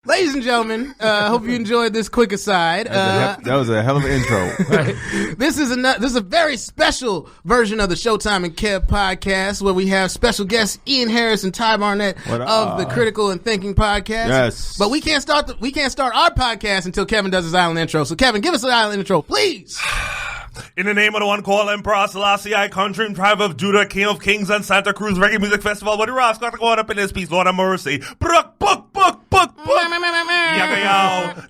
Ladies and gentlemen, hope you enjoyed this quick aside. That was a hell of an intro. This is a very special version of the Showtime and Kev podcast where we have special guests Ian Harris and Ty Barnett of the Critical and Thinking podcast. Yes. But we can't start our podcast until Kevin does his island intro. So Kevin, give us an island intro, please. In the name of the one called Emperor Selassie, country and tribe of Judah, King of Kings and Santa Cruz Reggae Music Festival, what the Ross got to go on up in this piece, Lord have mercy. Book.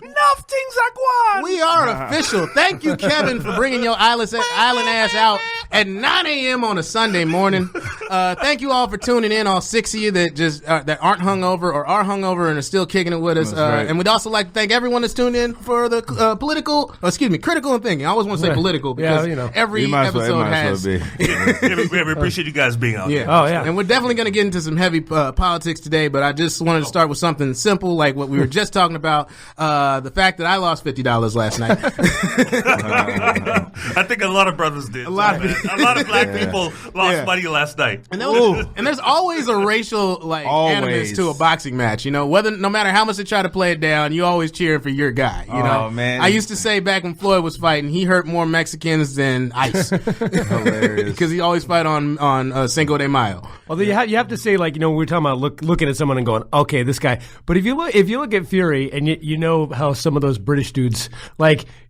Enough things are going. We are official. Thank you, Kevin, for bringing your island ass out at 9 a.m. on a Sunday morning. Thank you all for tuning in, all 6 of you that just that aren't hungover or are hungover and are still kicking it with us. Right. And we'd also like to thank everyone that's tuned in for the critical and thinking. I always want to say political because every episode has. We appreciate you guys being out. Yeah. There. Oh yeah. And we're definitely going to get into some heavy politics today, but I just wanted to start with something simple, like what we were just talking about. The fact that I lost $50 last night. I think a lot of brothers did. A lot of black people lost money last night. And there's always a racial animus to a boxing match. You know, no matter how much they try to play it down, you always cheer for your guy. You know, man. I used to say back when Floyd was fighting, he hurt more Mexicans than ICE. Hilarious. Because he always fight on Cinco de Mayo. Although you have to say, we're talking about looking at someone and going, okay, this guy. But if you look at Fury and you know how some of those British dudes,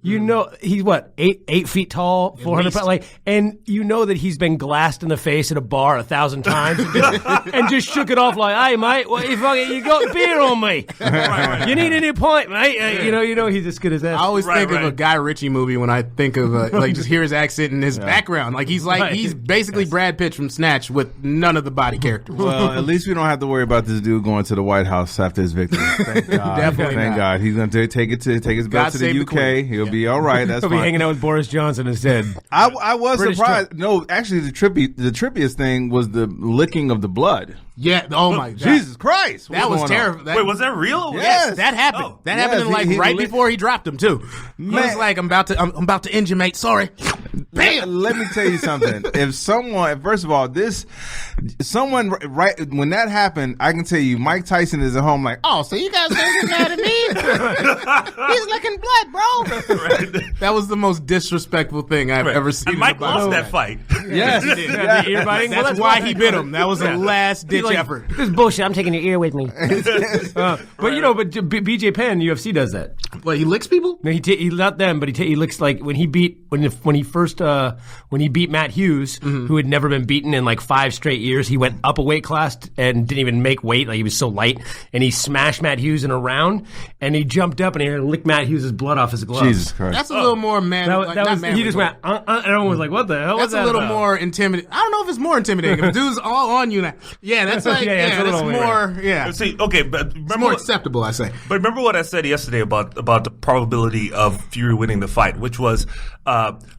he's what, 8 feet tall, 400 pounds, and you know that he's been glassed in the face at a bar 1,000 times and just shook it off like, hey mate, what you got beer on me? You need a new pint, mate. You know he's as good as that. I always think of a Guy Ritchie movie when I think of just hear his accent and his background. He's basically Brad Pitt from Snatch with none of the body characters. Well, at least we don't have to worry about this dude going to the White House after his victory. Thank God. Definitely Thank not. God. He's going to take his belt to the UK. He'll be all right. That's He'll fine. be hanging out with Boris Johnson instead. I was British surprised. No, actually, the trippiest thing was the licking of the blood. Yeah. Oh my God. Jesus Christ. That was terrible. Wait, was that real? Yes, that happened. Oh. That happened right before he dropped him too. He was like, I'm about to end you, mate. Sorry. Bam. Let me tell you something. First of all, right when that happened, I can tell you, Mike Tyson is at home like, oh, so you guys gonna get mad at me? He's licking blood, bro. Right. That was the most disrespectful thing I've ever seen. And Mike lost that fight. Yes. He did. The ear biting. That's why he bit him. That was a last ditch effort. This is bullshit. I'm taking your ear with me. But BJ Penn, UFC does that. What, he licks people? No, he not them, but he licks when he beat Matt Hughes, who had never been beaten in 5 straight years. He went up a weight class and didn't even make weight. He was so light, and he smashed Matt Hughes in a round, and he jumped up and he licked Matt Hughes' blood off his glove. Jesus Christ. That's a little more He just went, and everyone was like, "What the hell?" That's a little more intimidating. I don't know if it's more intimidating. If dude's all on you now, that's that's more. Yeah, See, okay, but remember it's more acceptable, I say. But remember what I said yesterday about the probability of Fury winning the fight, which was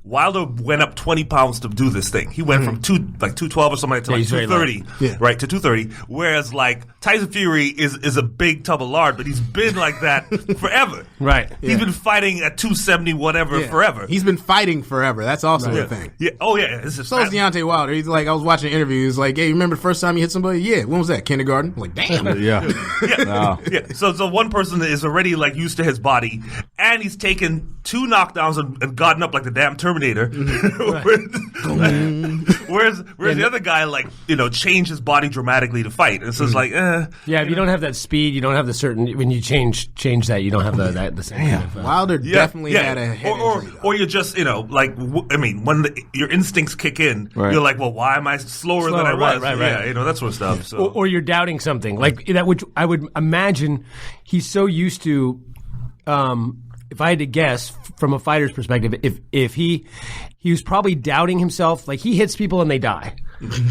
Wilder went up 20 pounds to do this thing. He went from 212 or something to 230, right, to 230. Whereas Tyson Fury is a big tub of lard, but he's been like that forever. Right. He's been fighting at 270 whatever forever. He's been fighting forever. That's also a thing. Yeah. Oh yeah. So is Deontay Wilder. He's I was watching an interview. He's like, hey, you remember the first time you hit somebody? Yeah. When was that? Kindergarten? I'm like, damn. Yeah. So one person is already used to his body, and he's taken 2 knockdowns and gotten up like the damn Terminator. Whereas the other guy changed his body dramatically to fight. And so it's yeah. If you don't have that speed, you don't have the certain. When you change that, you don't have the same. Kind of, Wilder definitely had a head injury, or you're just when your instincts kick in, you're like, well, why am I slower than I was? Right. Yeah, that sort of stuff. So. Or you're doubting something that, which I would imagine he's so used to. If I had to guess from a fighter's perspective, if he was probably doubting himself, he hits people and they die.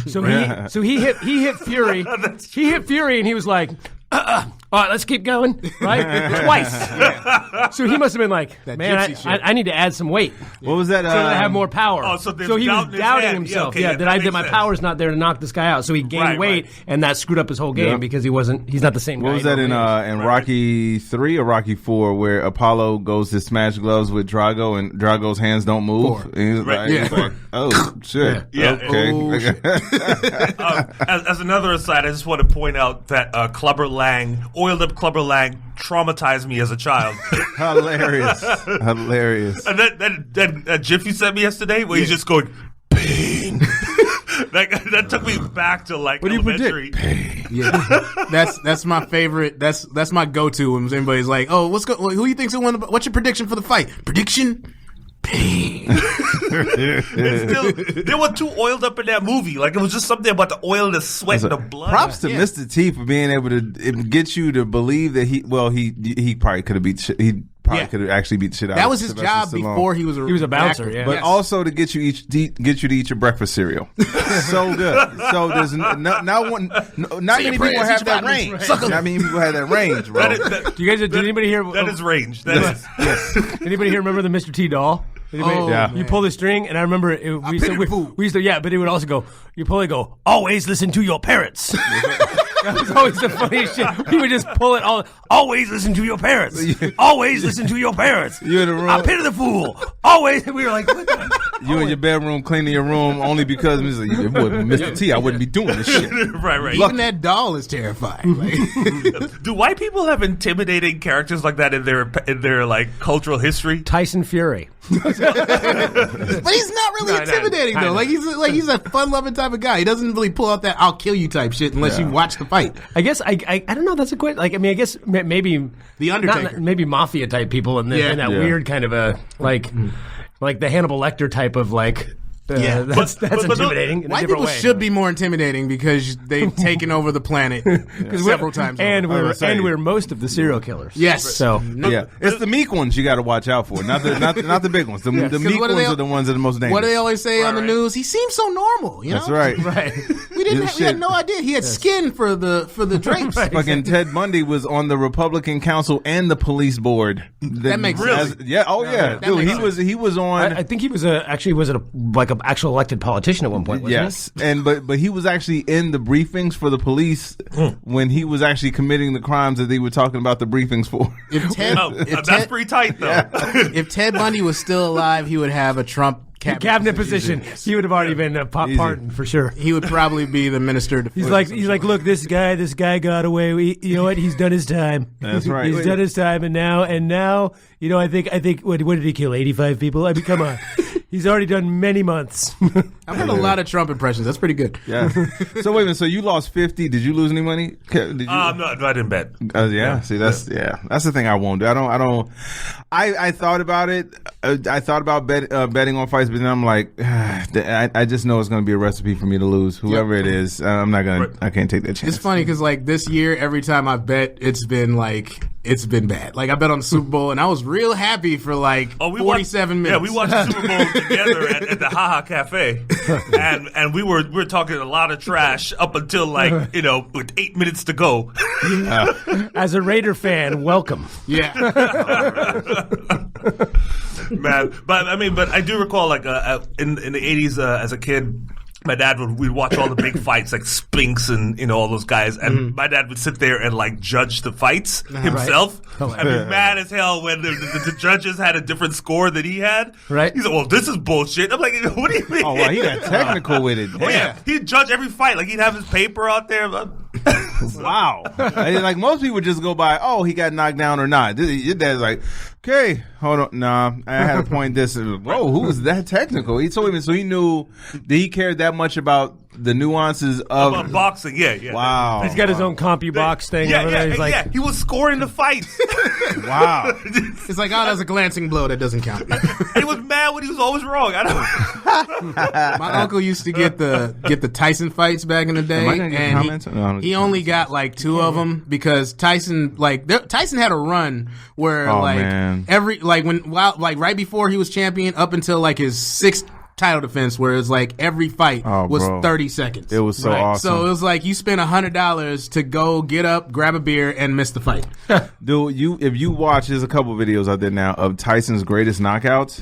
So he hit Fury. He hit Fury and he was like, all right, let's keep going, right? Twice. Yeah. So he must have been like, man, I need to add some weight. What was that? So that I have more power. Oh, so he was doubting himself. That my power's not there to knock this guy out. So he gained weight, and that screwed up his whole game because he's not the same guy. What was that in Rocky 3 or Rocky 4 where Apollo goes to smash gloves with Drago and Drago's hands don't move? And he's like, oh, shit. Yeah. Okay. As another aside, I just want to point out that Clubber Lang oiled up Clubber Lang traumatized me as a child. Hilarious. And that GIF you sent me yesterday, where he's just going pain. that took me back to like what do you elementary. predict? Yeah, that's my favorite. That's my go-to when anybody's like, "Oh, who do you think's gonna win? What's your prediction for the fight?" Prediction. Pain. They were too oiled up in that movie. Like it was just something about the oil, the sweat, and the blood. Props to Mr. T for being able to get you to believe that he probably could have beat shit. He probably could have actually beat shit out. That was of his Sylvester job Stallone. before he was a bouncer. actor. Yeah. But also to get you to eat your breakfast cereal. So good. So there's not many people have that range. Not many people have that range, bro. Did anybody hear? That is range. That is. Anybody here remember the Mr. T doll? Yeah. You pull the string, and I remember we used to, but it would also go. You pull it, go. Always listen to your parents. That was always the funniest shit. He would just pull it all. Always listen to your parents. Always listen to your parents. You in the room. I pity the fool. Always. We were like, what the? You in your bedroom cleaning your room only because Mr. T, I wouldn't be doing this shit. Right. Even that doll is terrifying. Like, Do white people have intimidating characters like that in their like cultural history? Tyson Fury. but he's not really intimidating though. Like he's a fun-loving type of guy. He doesn't really pull out that "I'll kill you" type shit unless you watch the fight. I guess I don't know. That's a good. Like I mean, I guess maybe The Undertaker. maybe mafia type people in that weird kind of a like the Hannibal Lecter type of like. That's intimidating. In a White different people way. should be more intimidating because they've taken over the planet several times. and over. we're most of the serial killers. Yes. So It's the meek ones you got to watch out for, not the big ones. The meek ones are the ones that are the most dangerous. What do they always say on the news? He seems so normal. You know? That's right. right. We had no idea he had skin for the drapes. Fucking Ted Bundy was on the Republican Council and the police board. That makes sense. Dude, he was on. I think he was an actual elected politician at one point. Wasn't Yes, and but he was actually in the briefings for the police when he was actually committing the crimes that they were talking about the briefings for. If Ted, That's pretty tight though. if Ted Bundy was still alive, he would have a Trump cabinet position. He would have already been pardoned for sure. He would probably be the minister. He's like, look, this guy got away. You know what? He's done his time. That's right. He's done his time, and now, you know, I think. What did he kill? 85 people? I mean, come on. He's already done many months. I've heard a lot of Trump impressions. That's pretty good. Yeah. So wait a minute. So you lost 50. Did you lose any money? Did you? No, I didn't bet. Yeah. See, that's the thing I won't do. I thought about it. I thought about betting on fights, but then I'm like, I just know it's going to be a recipe for me to lose. Whoever it is, I'm not going to. I can't take that chance. It's funny because like this year, every time I bet, it's been bad. Like I bet on the Super Bowl, and I was real happy for like 47 minutes. Yeah, we watched the Super Bowl together at the Haha Cafe, and we were talking a lot of trash up until like with 8 minutes to go. As a Raider fan, welcome. Yeah. Man, but I do recall like in the 80s as a kid. My dad we'd watch all the big fights like Spinks and all those guys, and my dad would sit there and like judge the fights himself. I'd be mad as hell when the judges had a different score than he had. Right? He's like, "Well, this is bullshit." I'm like, "What do you mean?" Oh wow, he got technical with it. Oh yeah, he'd judge every fight. Like he'd have his paper out there. Wow. Like most people just go by, oh, he got knocked down or not. Your dad's like, okay, hold on. Nah, I had to point this. Whoa, who was that technical? He told me, so he knew that he cared that much about the nuances of about boxing. Yeah. Wow. He's got his own CompuBox thing. Yeah, over there. He's like, he was scoring the fights. Wow. It's like, that's a glancing blow. That doesn't count. He was mad when he was always wrong. My uncle used to get the Tyson fights back in the day, and he only got like 2 of them because Tyson had a run where right before he was champion up until like his 6th title defense, where it's like every fight was 30 seconds. It was so awesome. So it was like you spent $100 to go get up, grab a beer, and miss the fight. Dude, if you watch, there's a couple videos out there now of Tyson's greatest knockouts.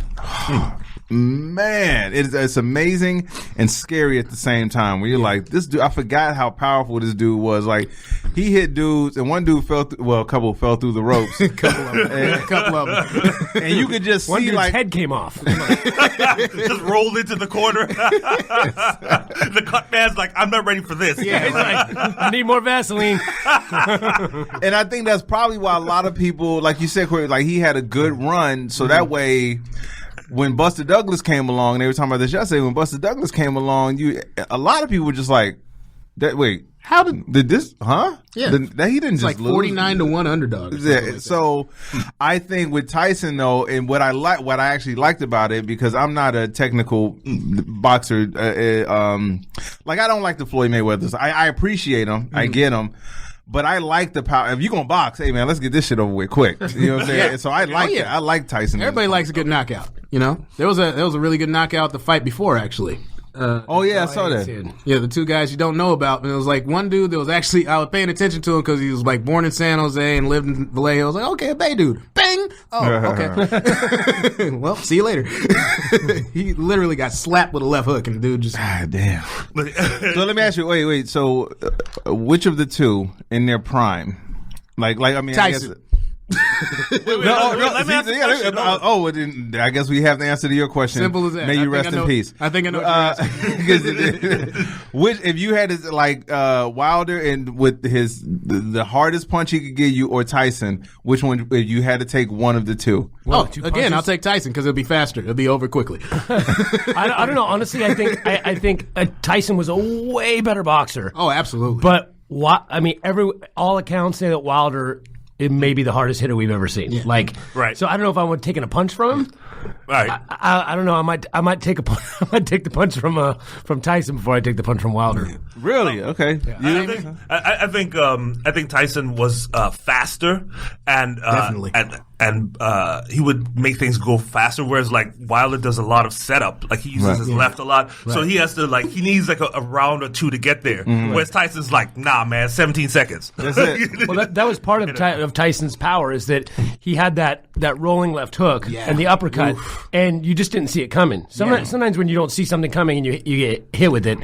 man, it's amazing and scary at the same time. Where you're like, this dude, I forgot how powerful this dude was. Like, he hit dudes, and one dude a couple fell through the ropes. A couple of them. And you could just One see, dude's like, head came off. Just rolled into the corner. The cut man's like, I'm not ready for this. Yeah, he's like, I need more Vaseline. and I think that's probably why a lot of people, like you said, Cory, like, he had a good run, so that way, when Buster Douglas came along, and they were talking about this yesterday, when Buster Douglas came along, a lot of people were just like, how did this, huh? Yeah. He didn't It's just like 49-1 underdog. Yeah, so I think with Tyson though, and what I actually liked about it, because I'm not a technical boxer, like I don't like the Floyd Mayweathers. I appreciate them, I get them. But I like the power. If you're going to box, hey, man, let's get this shit over with quick. You know what I'm saying? Yeah. So I like it. I like Tyson. Everybody likes a good knockout, you know? There was a really good knockout the fight before, actually. I saw that. Yeah, the two guys you don't know about. And it was like one dude that was actually, I was paying attention to him because he was like born in San Jose and lived in Vallejo. I was like, okay, a Bay dude. Bang! Oh, okay. Well, see you later. He literally got slapped with a left hook and the dude just... God damn. So let me ask you, wait. So which of the two in their prime? Like I mean, Tyson. I guess... Let me ask you a question. I guess we have the answer to your question. Simple as that. May you rest in peace. I think I know what you're asking. Which, if you had like Wilder and with the hardest punch he could give you, or Tyson, which one? If you had to take one of the two? Well, again, I'll take Tyson because it'll be faster. It'll be over quickly. I don't know. Honestly, I think Tyson was a way better boxer. Oh, absolutely. But all accounts say that Wilder, it may be the hardest hitter we've ever seen. Yeah. Right. So I don't know if I would take a punch from him. Right. I don't know. I might take the punch from Tyson before I take the punch from Wilder. Really? Okay. Yeah. I think Tyson was faster and definitely. And he would make things go faster, whereas like Wilder does a lot of setup. Like he uses his left a lot, so he has to he needs like a round or two to get there. Whereas Tyson's like, nah, man, 17 seconds. That's it. Well, that was part of Tyson's power, is that he had that rolling left hook and the uppercut, and you just didn't see it coming. Sometimes when you don't see something coming and you get hit with it.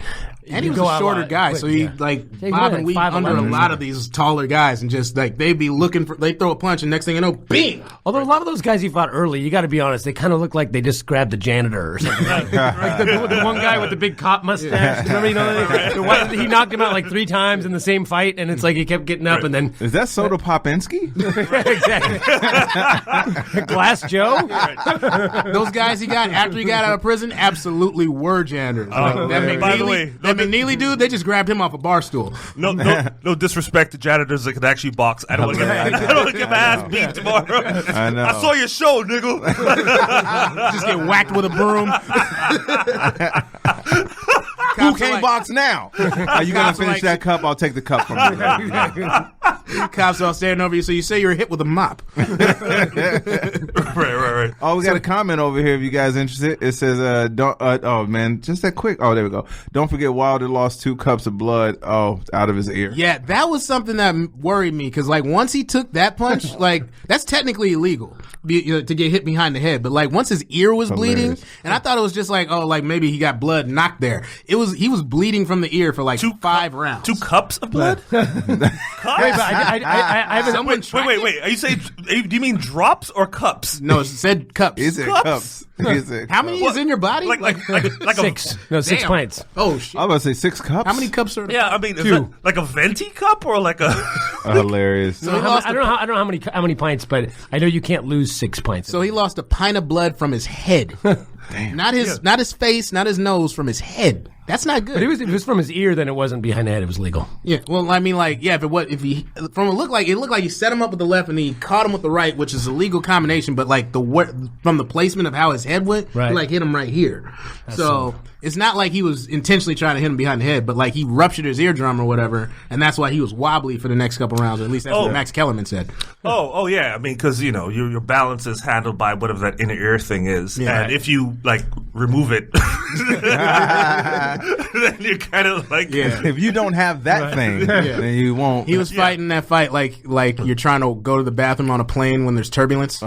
And he was a shorter guy, so he bob and weave under a lot of these taller guys, and just like they'd be looking for, they throw a punch, and next thing you know, bing. Although a lot of those guys he fought early, you got to be honest, they kind of look like they just grabbed the janitor or something. Like the one guy with the big cop mustache. Remember, he knocked him out like 3 times in the same fight, and it's like he kept getting up, and then is that Soda Popinski? Exactly. Glass Joe. Right. Those guys he got after he got out of prison absolutely were janitors. By the way, that McNeely dude, they just grabbed him off a bar stool. No disrespect to janitors that could actually box. I don't want to get my ass beat tomorrow. I know. I saw your show, nigga. Just get whacked with a broom. Who can't box now? Are you gonna finish that cup? I'll take the cup from you. Cops all staring over you, so you say you were hit with a mop. Right. Oh, we got a comment over here. If you guys interested, it says, "Don't." Oh man, just that quick. Oh, there we go. Don't forget, Wilder lost 2 cups of blood. Oh, out of his ear. Yeah, that was something that worried me because, like, once he took that punch, like, that's technically illegal to get hit behind the head. But like, once his ear was bleeding, and I thought it was just like, oh, like maybe he got blood knocked there. He was bleeding from the ear for like 5 rounds. 2 cups of blood? Cups? I haven't. Wait. Are you saying? Do you mean drops or cups? No, it said cups. Is it cups? How many is in your body? Like 6. No, 6 pints. Oh shit! I was about to say 6 cups. How many cups are? Yeah, I mean, is that like a venti cup or like a? Hilarious. So I don't know how many pints, but I know you can't lose 6 pints. So he lost a pint of blood from his head. Damn. Not his face, not his nose, from his head. That's not good. But if it was from his ear, then it wasn't behind the head. It was legal. Yeah. Well, I mean, like, yeah. If he from it looked like he set him up with the left and he caught him with the right, which is a legal combination. But like from the placement of how his head went, he like hit him right here. So it's not like he was intentionally trying to hit him behind the head, but like he ruptured his eardrum or whatever, and that's why he was wobbly for the next couple rounds. Or at least that's what Max Kellerman said. Oh yeah. I mean, because your balance is handled by whatever that inner ear thing is, and if you like remove it, then you're kind of like, if you don't have that thing, then you won't. He was fighting that fight like you're trying to go to the bathroom on a plane when there's turbulence.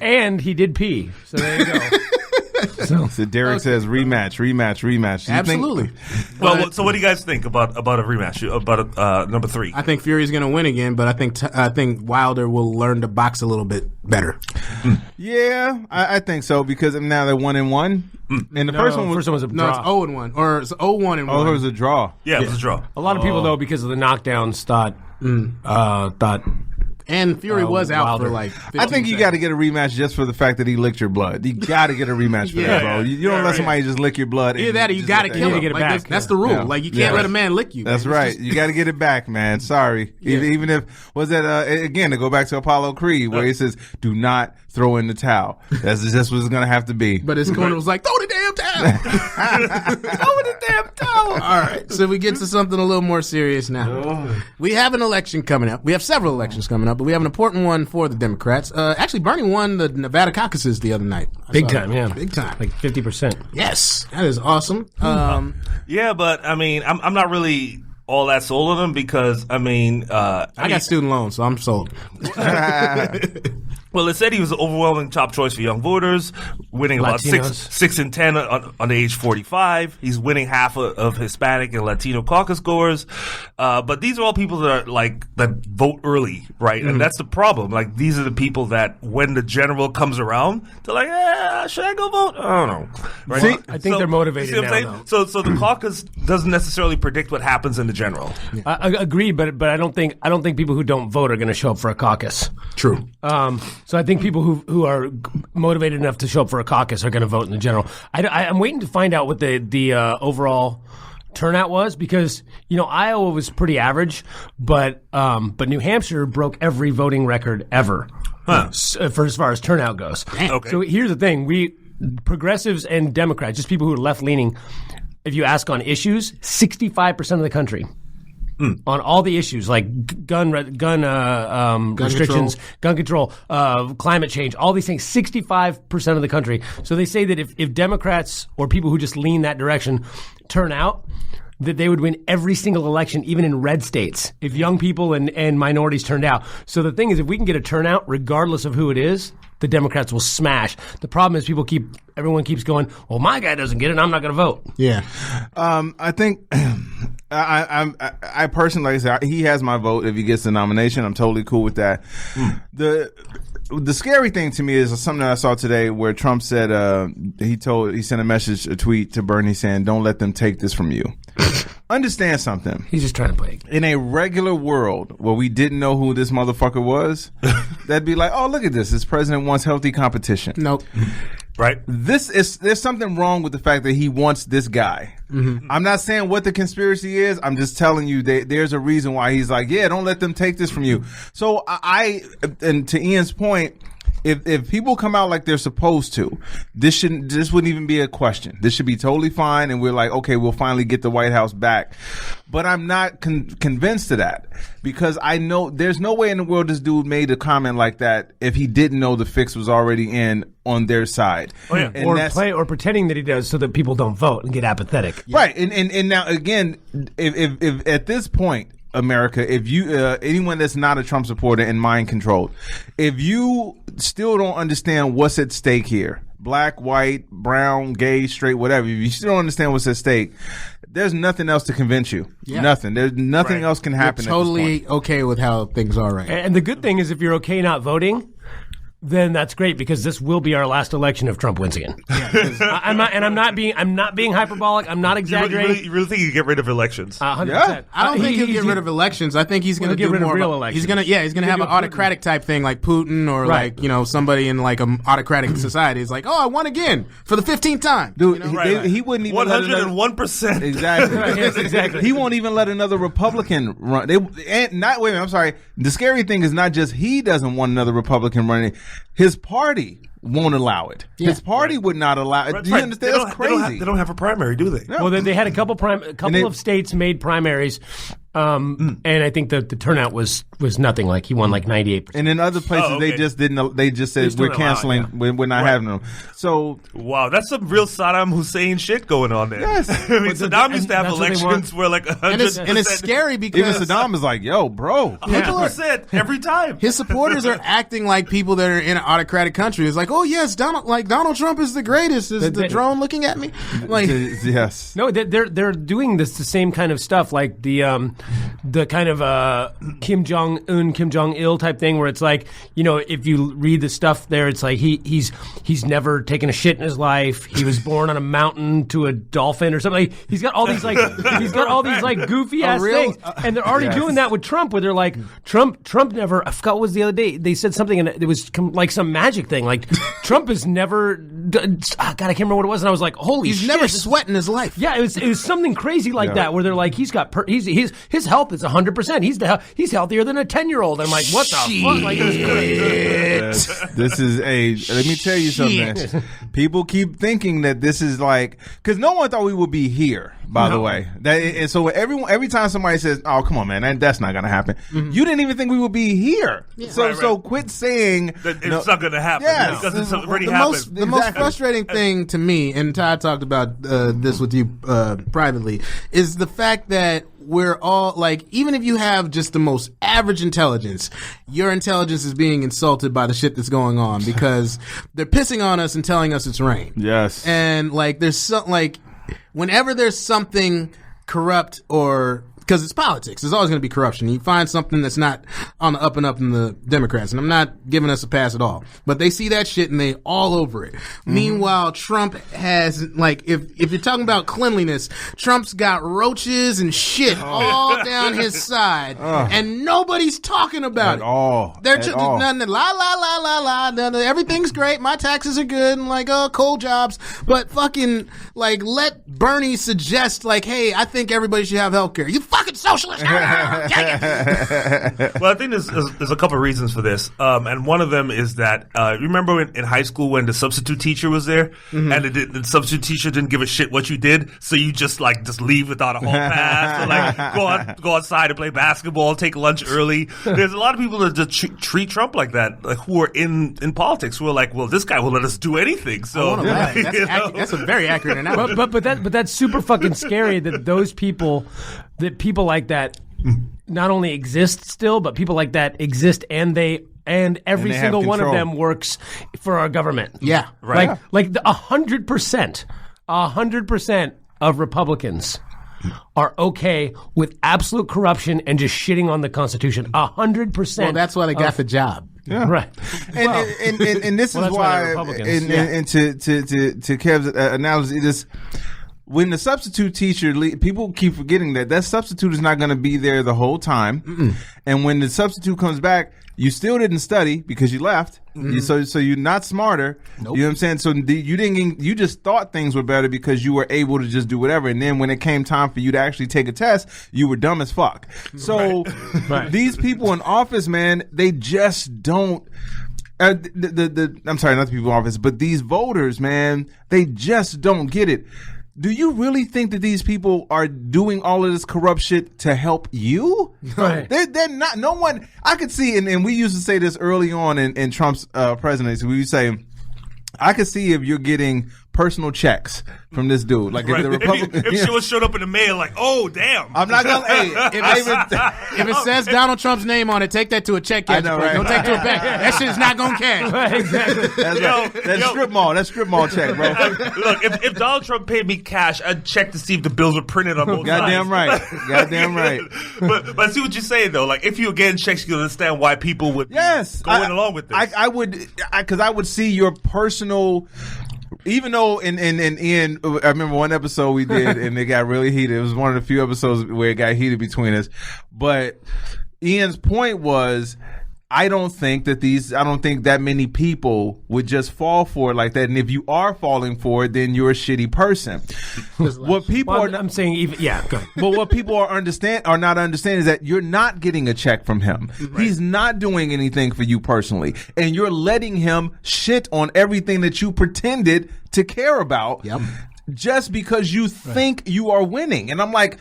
And he did pee. So there you go. So Derek says rematch. Absolutely. Well, so what do you guys think about a rematch, about number 3? I think Fury's going to win again, but I think Wilder will learn to box a little bit better. Yeah, I think so, because now they're 1-1. And the first one was a draw. No, it's 0-1, or it's 0-1-1. Oh, it was a draw. Yeah, it was a draw. A lot of people, though, because of the knockdowns, thought. And Fury was out Wilder. for like 15 I think you seconds. got to get a rematch just for the fact that he licked your blood. You got to get a rematch for that, bro. You don't let somebody just lick your blood. Either that or you got to kill him. get it back. That's the rule. Yeah. Like, you can't let a man lick you. That's man. right. You got to get it back, man. Sorry. Even if, was that, again, to go back to Apollo Creed, where he says, do not throw in the towel. That's just what it's going to have to be. But his corner was like, throw the damn towel. Throw the damn towel. All right. So we get to something a little more serious now. We have an election coming up. We have several elections coming up, but we have an important one for the Democrats. Actually, Bernie won the Nevada caucuses the other night. Big time, yeah. Big time. Like 50%. Yes. That is awesome. Yeah, but I mean, I'm not really all that sold on him because I got student loans, so I'm sold. Well, it said he was an overwhelming top choice for young voters, winning about Latinos. 6 in 10 on the age 45. He's winning half of Hispanic and Latino caucus goers. But these are all people that vote early, right? And that's the problem. Like, these are the people that when the general comes around, they're like, should I go vote? I don't know. Right? See, I think they're motivated you see what I'm now, saying? So the caucus doesn't necessarily predict what happens in the general. I agree, but I don't think people who don't vote are going to show up for a caucus. True. So I think people who are motivated enough to show up for a caucus are going to vote in the general. I'm waiting to find out what the overall turnout was, because Iowa was pretty average, but New Hampshire broke every voting record ever for as far as turnout goes. Okay. So here's the thing: progressives and Democrats, just people who are left leaning, if you ask on issues, 65% of the country. On all the issues like gun restrictions, gun control, climate change, all these things, 65% of the country. So they say that if Democrats or people who just lean that direction turn out, that they would win every single election, even in red states, if young people and minorities turned out. So the thing is, if we can get a turnout, regardless of who it is, the Democrats will smash. The problem is everyone keeps going, well, my guy doesn't get it, I'm not going to vote. Yeah. I think I personally, like I said, he has my vote if he gets the nomination. I'm totally cool with that. The scary thing to me is something that I saw today where Trump said he sent a tweet to Bernie saying, "Don't let them take this from you." Understand something. He's just trying to play. In a regular world where we didn't know who this motherfucker was, that'd be like, "Oh, look at this. This president wants healthy competition." Nope. Right? There's something wrong with the fact that he wants this guy. Mm-hmm. I'm not saying what the conspiracy is. I'm just telling you there's a reason why he's like, yeah, don't let them take this from you. So and to Ian's point, if people come out like they're supposed to, this wouldn't even be a question. This should be totally fine, and we're like, okay, we'll finally get the White House back. But I'm not convinced of that, because I know there's no way in the world this dude made a comment like that if he didn't know the fix was already on their side. Oh, yeah. Or pretending that he does so that people don't vote and get apathetic. Right. And now again, if at this point, America, if you anyone that's not a Trump supporter and mind controlled, if you still don't understand what's at stake here, black, white, brown, gay, straight, whatever, if you still don't understand what's at stake, there's nothing else to convince you. Yeah. Nothing. There's nothing else can happen. You're totally okay with how things are right now. And the good thing is, if you're okay not voting, then that's great, because this will be our last election if Trump wins again. Yeah, I'm not being hyperbolic. I'm not exaggerating. You really think you get rid of elections? 100%. Yeah. I don't think he'll get rid of elections. I think he's going to get rid of more real elections. He's going to have an autocratic type thing like Putin, or right. like somebody in like an autocratic society is like, oh, I won again for the 15th time, dude. Right. He wouldn't even 101%. Exactly. Right, yes, exactly. He won't even let another Republican run. I'm sorry. The scary thing is not just he doesn't want another Republican running. His party won't allow it. His party would not allow it. Do you understand? That's crazy. They don't have a primary, do they? No. Well, they had a couple of states made primaries, and I think the turnout was nothing. Like he won like 98%. And in other places, they just didn't. They just said we're canceling. We're not having them. So wow, that's some real Saddam Hussein shit going on there. Yes, I mean, Saddam used to have elections where like 100%. And it's scary because even Saddam is like, yo, bro, 100% every time. His supporters are acting like people that are in an autocratic country. It's like, oh yes, Donald Trump is the greatest. Is the drone looking at me? Like, yes. No, they're doing the same kind of stuff, like the kind of Kim Jong-un, Kim Jong-il type thing, where it's like, you know, if you read the stuff there, it's like he's never taken a shit in his life. He was born on a mountain to a dolphin or something. Like, he's got all these goofy ass things, and they're already doing that with Trump, where they're like, Trump never. I forgot what was the other day. They said something, and it was like some magic thing. Like Trump has never. God, I can't remember what it was, and I was like, holy shit. He's never sweating his life. Yeah, it was something crazy like that, where they're like, his health is 100%. He's healthier than a 10-year-old. I'm like, what the fuck? Like, this is let me tell you something. People keep thinking that this is like, because no one thought we would be here, by the way. And so every time somebody says, oh, come on, man, that's not going to happen. You didn't even think we would be here. Yeah. So quit saying that it's not going to happen. Yes. Because it's already happened. The most frustrating thing to me, and Ty talked about this with you privately, is the fact that we're all like, even if you have just the most average intelligence, your intelligence is being insulted by the shit that's going on because they're pissing on us and telling us it's rain. Yes. And like, whenever there's something corrupt or, because it's politics, there's always going to be corruption. You find something that's not on the up and up in the Democrats, and I'm not giving us a pass at all, but they see that shit and they all over it. Meanwhile, Trump has, like, if you're talking about cleanliness, Trump's got roaches and shit all down his side, and nobody's talking about at all. They're just nothing. La. Everything's great. My taxes are good, and like, coal jobs, but fucking like, let Bernie suggest like, hey, I think everybody should have healthcare. You fucking socialist. Well, I think there's a couple of reasons for this, and one of them is that remember in high school when the substitute teacher was there, and the substitute teacher didn't give a shit what you did, so you just leave without a hall pass, or like go outside and play basketball, take lunch early. There's a lot of people that just treat Trump like that, like who are in politics, who are like, well, this guy will let us do anything. So that's a very accurate analogy. But that's super fucking scary that those people. That people like that not only exist still, but people like that exist, and every single one of them works for our government. Yeah, right. Like 100% of Republicans are okay with absolute corruption and just shitting on the Constitution. 100%. Well, that's why they got the job. Yeah. Right. And this is why, and to Kev's analogy, this. When the substitute teacher, people keep forgetting that substitute is not going to be there the whole time. And when the substitute comes back, you still didn't study because you left. So you're not smarter. Nope. You know what I'm saying? So you just thought things were better because you were able to just do whatever. And then when it came time for you to actually take a test, you were dumb as fuck. So these people in office, man, they just don't. I'm sorry, not the people in office, but these voters, man, they just don't get it. Do you really think that these people are doing all of this corrupt shit to help you? Right. They're not. No one. I could see, and we used to say this early on in Trump's presidency. We would say, I could see if you're getting personal checks from this dude. Like if the Republican, if she was showed up in the mail, like, oh damn, I'm not gonna. If it says Donald Trump's name on it, take that to a check cashing. Right? Don't take it to a bank. That shit's not gonna cash. Right, exactly. That's strip mall. That's strip mall check, bro. Look, if Donald Trump paid me cash, I'd check to see if the bills were printed on both Goddamn sides. Goddamn right. But I see what you're saying though. Like if you were getting checks, you understand why people would go along with this. I would, because I would see your personal. Even though in Ian, I remember one episode we did and it got really heated. It was one of the few episodes where it got heated between us. But Ian's point was, I don't think that many people would just fall for it like that. And if you are falling for it, then you're a shitty person. What people I'm saying, even go ahead. But what people are not understanding is that you're not getting a check from him. Right. He's not doing anything for you personally, and you're letting him shit on everything that you pretended to care about. Yep. Just because you think you are winning. And I'm like,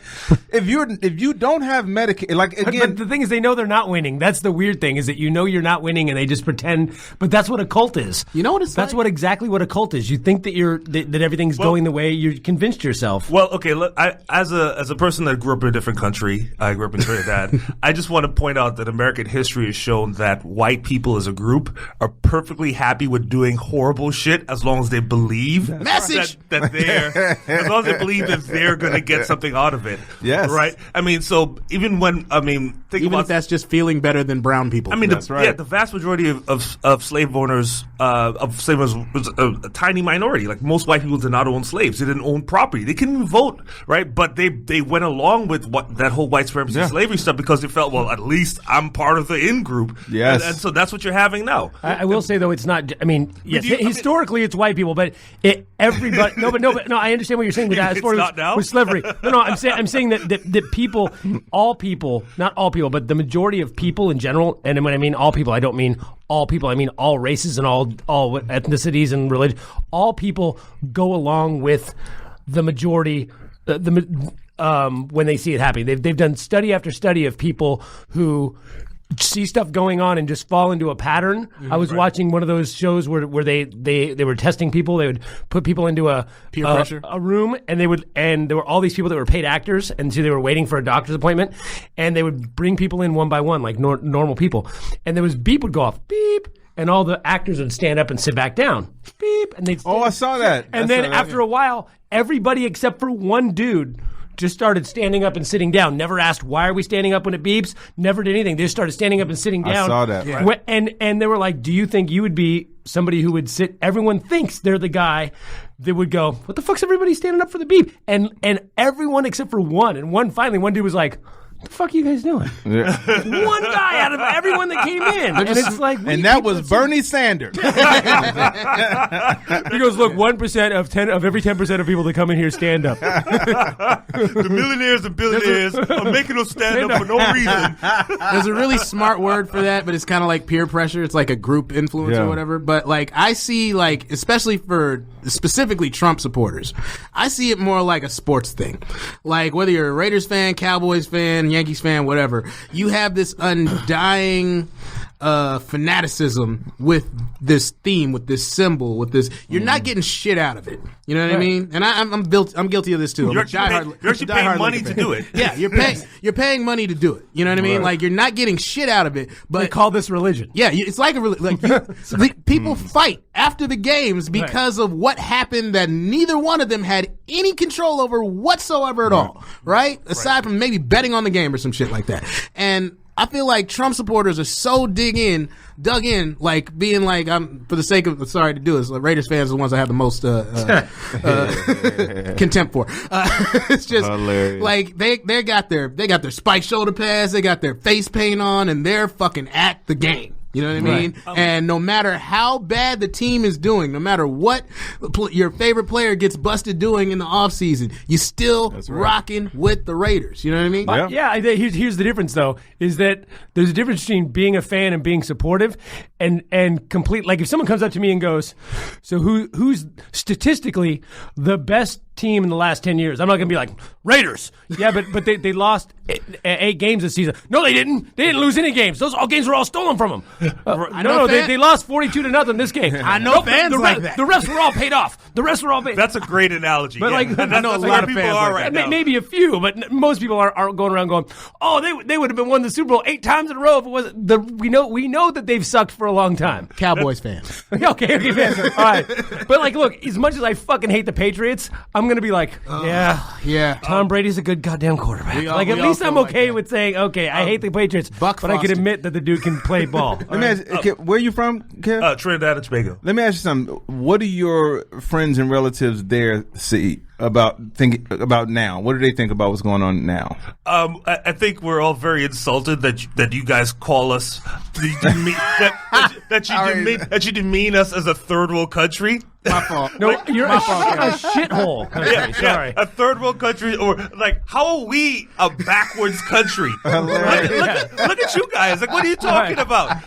if you don't have Medicaid, like, again. But the thing is, they know they're not winning. That's the weird thing, is that you know you're not winning and they just pretend. But that's what a cult is. You know what it's That's like? exactly what a cult is. You think that that everything's going the way you convinced yourself. Well, okay, look, as a person that grew up in a different country, I grew up in Trinidad, I just want to point out that American history has shown that white people as a group are perfectly happy with doing horrible shit as long as they believe Message! that they're as long as they believe that they're going to get something out of it. Yes. Right? I mean, so even if that's just feeling better than brown people. I mean, That's right. Yeah, the vast majority of slave owners was a tiny minority. Like, most white people did not own slaves. They didn't own property. They couldn't even vote, right? But they went along with that whole white supremacy slavery stuff because they felt, well, at least I'm part of the in-group. Yes. And so that's what you're having now. I will say, though, it's not. I mean, yes, historically it's white people, but everybody. No. I understand what you're saying with that. As far as with slavery. No. I'm saying that people, all people, not all people, but the majority of people in general. And when I mean all people, I don't mean all people. I mean all races and all ethnicities and religion. All people go along with the majority. When they see it happening, they've done study after study of people who see stuff going on and just fall into a pattern. I was watching one of those shows where they were testing people. They would put people into a room, and there were all these people that were paid actors, and so they were waiting for a doctor's appointment, and they would bring people in one by one like normal people, and there was beep would go off, beep, and all the actors would stand up and sit back down, beep, and they'd I saw that. and then after a while, everybody except for one dude just started standing up and sitting down. Never asked, why are we standing up when it beeps? Never did anything. They just started standing up and sitting down. I saw that. Yeah. And they were like, do you think you would be somebody who would sit? Everyone thinks they're the guy that would go, what the fuck's everybody standing up for the beep? And everyone except for one. And one dude was like, what the fuck are you guys doing? Yeah. One guy out of everyone that came in. And it's like, and that was Bernie Sanders. He goes, look, 1% of every 10% of people that come in here stand up. The millionaires and billionaires are making us stand up for no reason. There's a really smart word for that, but it's kind of like peer pressure. It's like a group influence or whatever. But like, I see, like, especially for specifically Trump supporters, I see it more like a sports thing. Like, whether you're a Raiders fan, Cowboys fan, Yankees fan, whatever, you have this undying fanaticism with this theme, with this symbol, with this. You're not getting shit out of it. You know what I mean? And I'm guilty of this too. You're actually paying money to do it. Yeah, you're paying money to do it. You know what I mean? Like, you're not getting shit out of it. But they call this religion. Yeah, it's like a like people fight after the games because of what happened that neither one of them had any control over whatsoever at all. Right? Aside from maybe betting on the game or some shit like that. And I feel like Trump supporters are so dug in, like being like, for the sake of, sorry to do this, like Raiders fans are the ones I have the most contempt for. It's just hilarious. Like they got their spike shoulder pads, they got their face paint on, and they're fucking at the game. You know what I mean? And no matter how bad the team is doing, no matter what your favorite player gets busted doing in the offseason, you still rocking with the Raiders. You know what I mean? Yeah. Here's the difference, though, is that there's a difference between being a fan and being supportive and complete. Like, if someone comes up to me and goes, so who's statistically the best team in the last 10 years? I'm not going to be like, Raiders. Yeah, but they lost 8 games this season. No, they didn't. They didn't lose any games. Those games were all stolen from them. They lost 42-0 this game. I know fans like that. The refs were all paid off. The refs were all paid. That's a great analogy. But I know a lot of people are right now. Maybe a few, but most people aren't going around going, oh, they would have been won the Super Bowl 8 times in a row if it wasn't. We know that they've sucked for a long time. Cowboys fans. Okay, fans. All right. But like, look, as much as I fucking hate the Patriots, I'm I'm gonna be like, yeah. Tom Brady's a good goddamn quarterback. Like at least I'm okay with saying, okay, I hate the Patriots, but I can admit that the dude can play ball. Let me ask, where are you from, Kev? Trinidad and Tobago. Let me ask you something. What do your friends and relatives there see about now? What do they think about what's going on now? I think we're all very insulted that you guys call us that you demean us as a third world country. My fault. No, you're a shithole country. Sorry. A third world country, or like, how are we a backwards country? Look at you guys. Like, what are you talking about?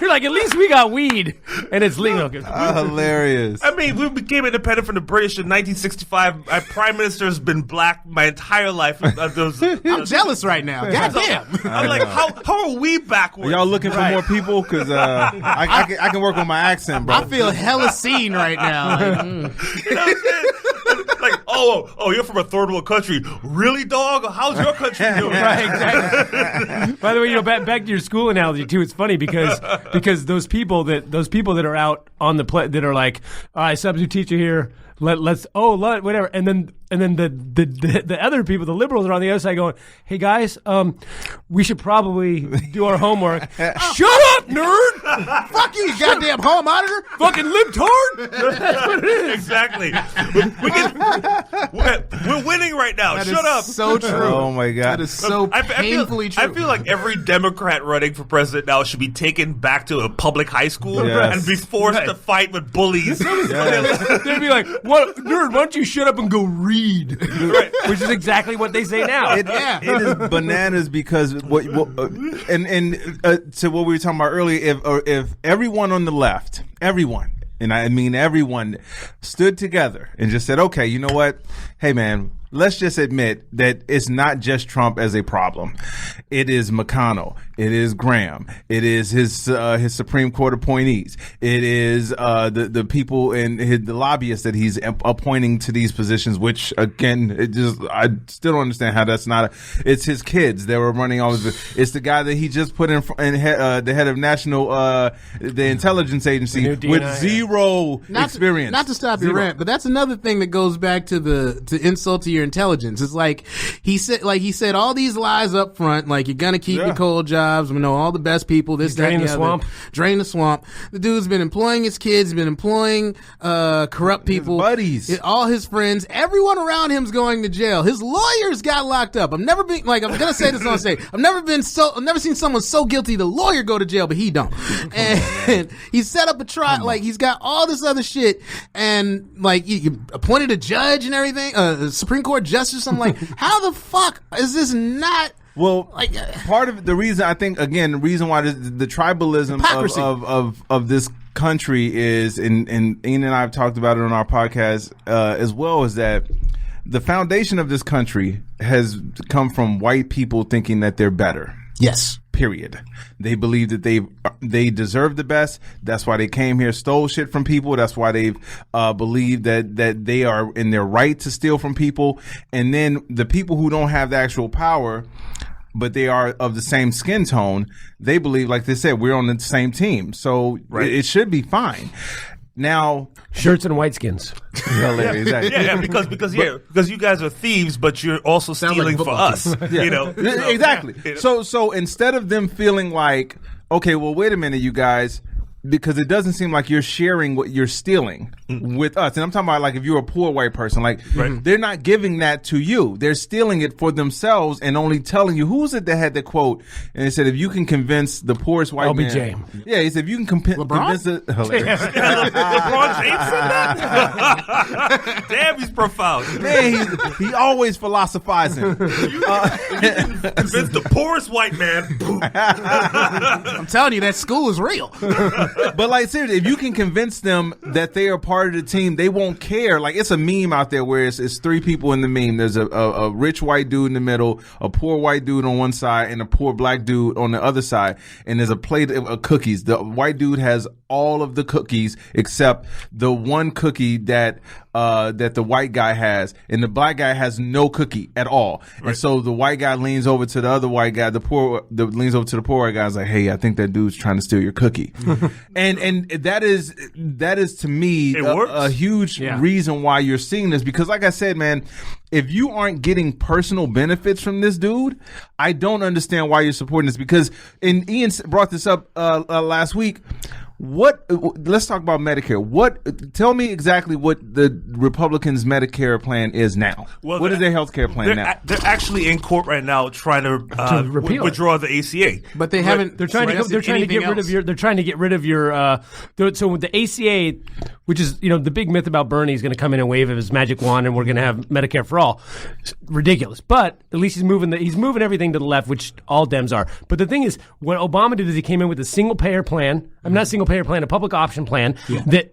You're like, at least we got weed, and it's legal. Hilarious. I mean, we became independent from the British in 1965. My prime minister has been black my entire life. I'm jealous right now. Goddamn. I'm like, how are we backwards? Are y'all looking for more people? Because I can work on my accent, bro. I feel hella seen right now. You know what I'm saying? Like, you're from a third world country. Really, dog? How's your country doing? Right, exactly. By the way, back to your school analogy too. It's funny because those people that are out on the that are like, all right, substitute teacher here. Let's whatever, and then the other people, the liberals, are on the other side going, "Hey guys, we should probably do our homework." Shut up, nerd! Fuck you, goddamn hall monitor! Fucking libtard! That's what it is. Exactly. We're winning right now. That Shut is up. So true. Oh my god, that is so painfully true. I feel like every Democrat running for president now should be taken back to a public high school and be forced to fight with bullies. They'd be like, "What, nerd? Why don't you shut up and go read?" Right. Which is exactly what they say now. It is bananas because to what we were talking about earlier, if everyone on the left, and I mean everyone, stood together and just said, okay, you know what? Hey, man, let's just admit that it's not just Trump as a problem. It is McConnell. It is Graham. It is his Supreme Court appointees. It is the people and the lobbyists that he's appointing to these positions. Which again, I still don't understand how that's not. It's his kids that were running all this. It's the guy that he just put in the head of national the intelligence agency with zero experience. Not to stop your rant, but that's another thing that goes back to insult to your intelligence. It's like he said all these lies up front, like you're gonna keep your coal jobs, we know all the best people, this, that, and the other. Drain the swamp. The dude's been employing his kids, he's been employing corrupt people, his buddies, all his friends, everyone around him's going to jail. His lawyers got locked up. I'm gonna say this on stage. I've never seen someone so guilty the lawyer go to jail, but he don't. And he set up a trial, like he's got all this other shit, and like he appointed a judge and everything, Supreme Court justice. I'm like, how the fuck is this not? Well, part of the reason, I think, again, the reason why the tribalism of this country is, and Ian and I have talked about it on our podcast as well, is that the foundation of this country has come from white people thinking that they're better. Yes. Period. They believe that they deserve the best. That's why they came here, stole shit from people. That's why they've believed that they are in their right to steal from people. And then the people who don't have the actual power, but they are of the same skin tone, they believe, like they said, we're on the same team. So it should be fine. Now, shirts and white skins. Because you guys are thieves, but you're also stealing for us. You know, exactly. So instead of them feeling like, okay, well, wait a minute, you guys, because it doesn't seem like you're sharing what you're stealing with us. And I'm talking about, like, if you're a poor white person, like, they're not giving that to you. They're stealing it for themselves and only telling you. Who's it that had the quote? And it said, if you can convince the poorest white LBJ. man. Yeah, he said, if you can convince the. Hilarious. LeBron James said that? Damn, he's profound. Man, he always philosophizing. You can convince the poorest white man. I'm telling you, that school is real. But, like, seriously, if you can convince them that they are part of the team, they won't care. Like, it's a meme out there where it's three people in the meme. There's a rich white dude in the middle, a poor white dude on one side, and a poor black dude on the other side. And there's a plate of cookies. The white dude has all of the cookies except the one cookie that the white guy has, and the black guy has no cookie at all. Right. And so the white guy leans over to the other white guy, leans over to the poor white guy and is like, hey, I think that dude's trying to steal your cookie. And that is to me a huge reason why you're seeing this, because like I said, man, if you aren't getting personal benefits from this dude, I don't understand why you're supporting this. Because Ian brought this up last week. Let's talk about Medicare. Tell me exactly what the Republicans' Medicare plan is now. Well, what is their health care plan now? They're actually in court right now trying to withdraw the ACA, but they haven't. They're trying to get rid of your. They're trying to get rid of your. So with the ACA, which is the big myth about Bernie, is going to come in and wave his magic wand, and we're going to have Medicare for all. It's ridiculous, but at least he's moving everything to the left, which all Dems are. But the thing is, what Obama did is he came in with a single payer plan. I'm not single payer plan, a public option plan,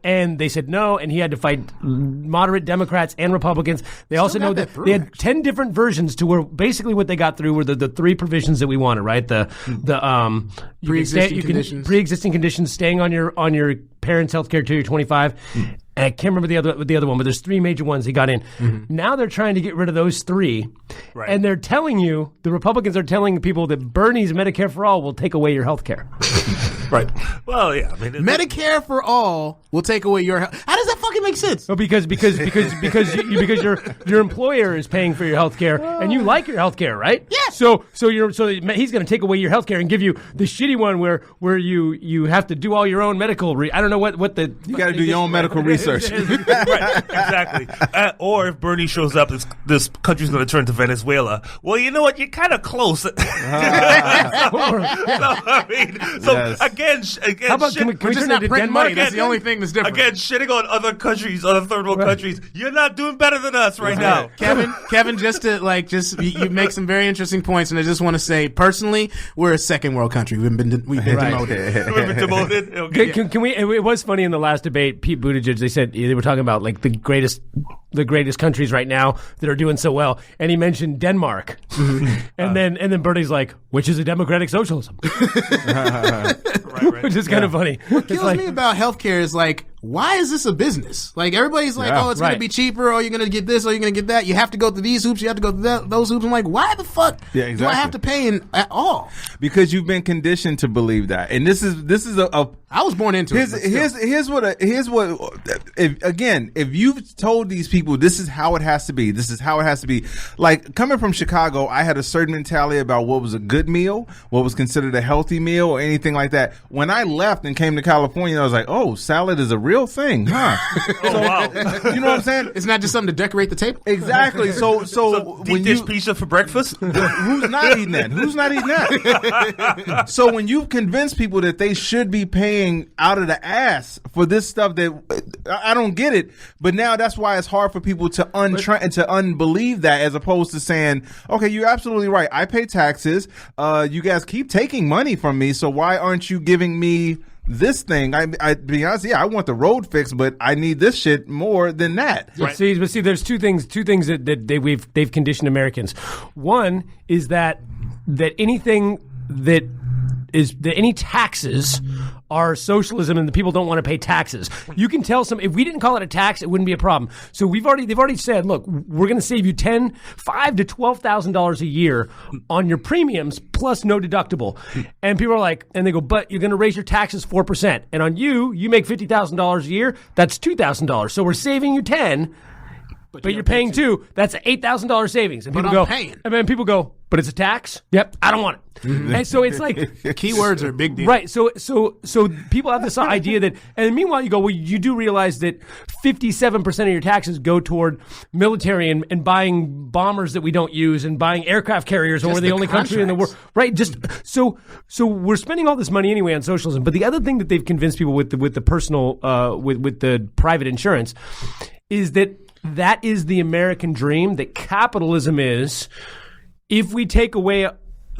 and they said no, and he had to fight moderate Democrats and Republicans. They also know that they had 10 different versions to where basically what they got through were the three provisions that we wanted, right? The pre-existing conditions, staying on your parents' health care till you're 25. And I can't remember the other one, but there's three major ones he got in. Now they're trying to get rid of those three, and they're telling you, the Republicans are telling people that Bernie's Medicare for all will take away your health care. Right. Well, yeah. I mean, Medicare for all will take away your health. How does that fucking make sense? Well, because your employer is paying for your health care, and you like your health care, right? Yeah. So he's going to take away your health care and give you the shitty one where you have to do all your own medical. I don't know what the you got to do your own medical research. Right. Exactly. Or if Bernie shows up, this country's going to turn to Venezuela. Well, you know what? You're kind of close. Again, how about can we turn that to Denmark? That's the only thing that's different. Again, shitting on other countries, other third world countries. You're not doing better than us right now, Kevin. Just you make some very interesting points, and I just want to say, personally, we're a second world country. We've been demoted. We've been demoted. Okay. Can we? It was funny in the last debate. Pete Buttigieg. They were talking about like the greatest countries right now that are doing so well, and he mentioned Denmark, and then Bernie's like, which is a democratic socialism. Right. Which is kind of funny. What kills me about healthcare is like, why is this a business? Like everybody's like, oh, it's going to be cheaper, or you're going to get this, or you're going to get that. You have to go through these hoops, you have to go through those hoops. I'm like, why the fuck do I have to pay at all? Because you've been conditioned to believe that, and this is a I was born into it. Here's what if you've told these people this is how it has to be, like coming from Chicago, I had a certain mentality about what was a good meal, what was considered a healthy meal, or anything like that. When I left and came to California, I was like, oh, salad is a real thing, huh? Wow. You know what I'm saying? It's not just something to decorate the table. Exactly. So when you pizza for breakfast, who's not eating that? So when you convince people that they should be paying out of the ass for this stuff, that I don't get it. But now that's why it's hard for people to unbelieve that, as opposed to saying, okay, you're absolutely right. I pay taxes. You guys keep taking money from me, so why aren't you giving me this thing? I to be honest, I want the road fixed, but I need this shit more than that. Right. See, there's two things that they've conditioned Americans. One is that anything that any taxes are socialism, and the people don't want to pay taxes. You can tell if we didn't call it a tax, it wouldn't be a problem. So they've already said, look, we're going to save you $5,000 to $12,000 a year on your premiums plus no deductible. And people are like, and they go, but you're going to raise your taxes 4%, and on you make $50,000 a year, that's $2,000. So we're saving you $10,000. But you're paying $2,000. That's an $8,000 savings. And people and then people go, but it's a tax? Yep, I don't want it. Mm-hmm. And so it's like keywords are a big deal. Right. So people have this idea that, and meanwhile you go, well, you do realize that 57% of your taxes go toward military and buying bombers that we don't use and buying aircraft carriers, and we're the only country in the world. Right. So we're spending all this money anyway on socialism. But the other thing that they've convinced people with the personal with the private insurance is that is the American dream, that capitalism is, if we take away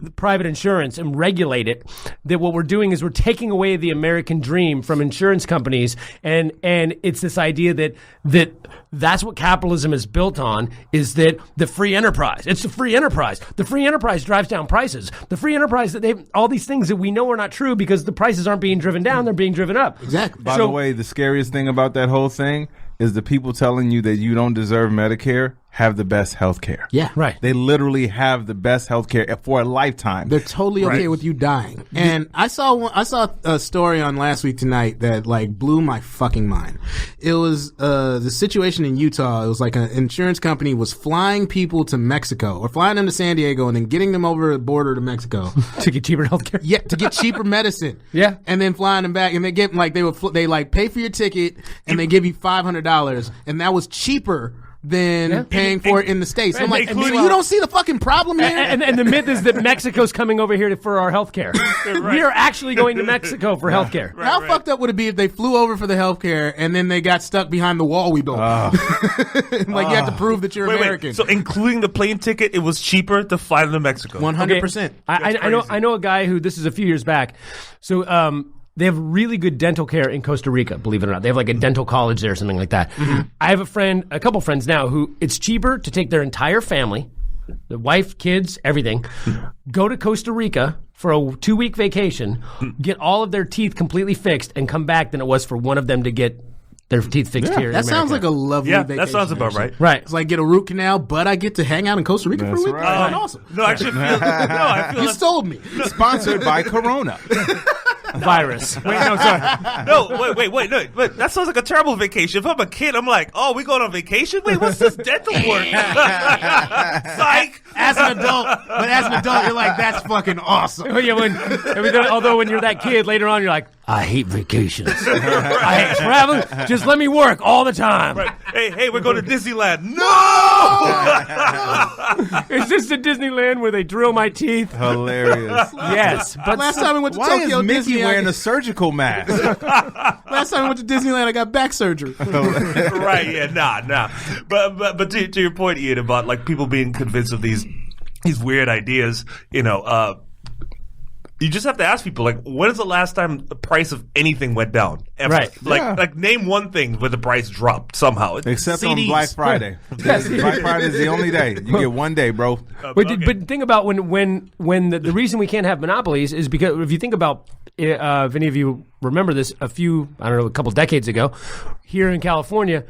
the private insurance and regulate it, that what we're doing is we're taking away the American dream from insurance companies, and it's this idea that's what capitalism is built on, is that the free enterprise. It's the free enterprise. The free enterprise drives down prices. The free enterprise, that all these things that we know are not true because the prices aren't being driven down, they're being driven up. Exactly. By the way, the scariest thing about that whole thing is the people telling you that you don't deserve Medicare have the best health care. Yeah. Right. They literally have the best health care for a lifetime. They're totally okay with you dying. And I saw a story on Last Week Tonight that like blew my fucking mind. It was the situation in Utah. It was like an insurance company was flying people to Mexico or flying them to San Diego and then getting them over the border to Mexico to get cheaper healthcare. Yeah, to get cheaper medicine. Yeah. And then flying them back, and they get like they like pay for your ticket and they give you $500, and that was cheaper than paying for it in the States. So I'm like, you don't see the fucking problem here? And the myth is that Mexico's coming over here for our health care. We are actually going to Mexico for health care. How fucked up would it be if they flew over for the health care and then they got stuck behind the wall we built? Like you have to prove that you're American. So including the plane ticket, it was cheaper to fly them to Mexico. 100%. I know a guy who, this is a few years back. So, they have really good dental care in Costa Rica, believe it or not. They have like a dental college there or something like that. Mm-hmm. I have a couple friends now who it's cheaper to take their entire family, the wife, kids, everything, go to Costa Rica for a 2-week vacation, get all of their teeth completely fixed, and come back than it was for one of them to get their teeth fixed here in That America. sounds like a lovely vacation. That sounds about right. Right. It's like get a root canal, but I get to hang out in Costa Rica for a week. right. Oh, awesome. No, I actually feel. I feel You sold me. Sponsored by Corona. Virus. Wait, no, sorry. No, wait, no. But that sounds like a terrible vacation. If I'm a kid, I'm like, oh, we going on vacation? Wait, what's this dental work? Psych. As an adult, you're like, that's fucking awesome. Oh, yeah, although when you're that kid, later on you're like, I hate vacations. I hate traveling. Just let me work all the time. Right. Hey, we're going to Disneyland. No! Is this the Disneyland where they drill my teeth? Hilarious. Yes. But Last time we went to Why Tokyo is Mickey Disney, wearing a surgical mask? last time I went to Disneyland, I got back surgery. Right, yeah, nah. But to your point, Ian, about like people being convinced of these weird ideas, you just have to ask people, like, when is the last time the price of anything went down? Ever? Right. Like name one thing where the price dropped somehow. Except CDs. on Black Friday. Black Friday is the only day. You get one day, bro. But think about when the reason we can't have monopolies is because if you think about if any of you remember this, a couple decades ago, here in California,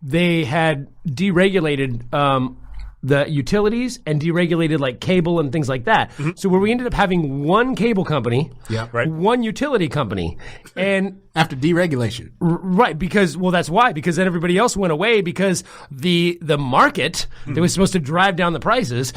they had deregulated the utilities and deregulated like cable and things like that. Mm-hmm. So where we ended up having one cable company, one utility company, and after deregulation, right? Because that's why. Because then everybody else went away because the market that was supposed to drive down the prices,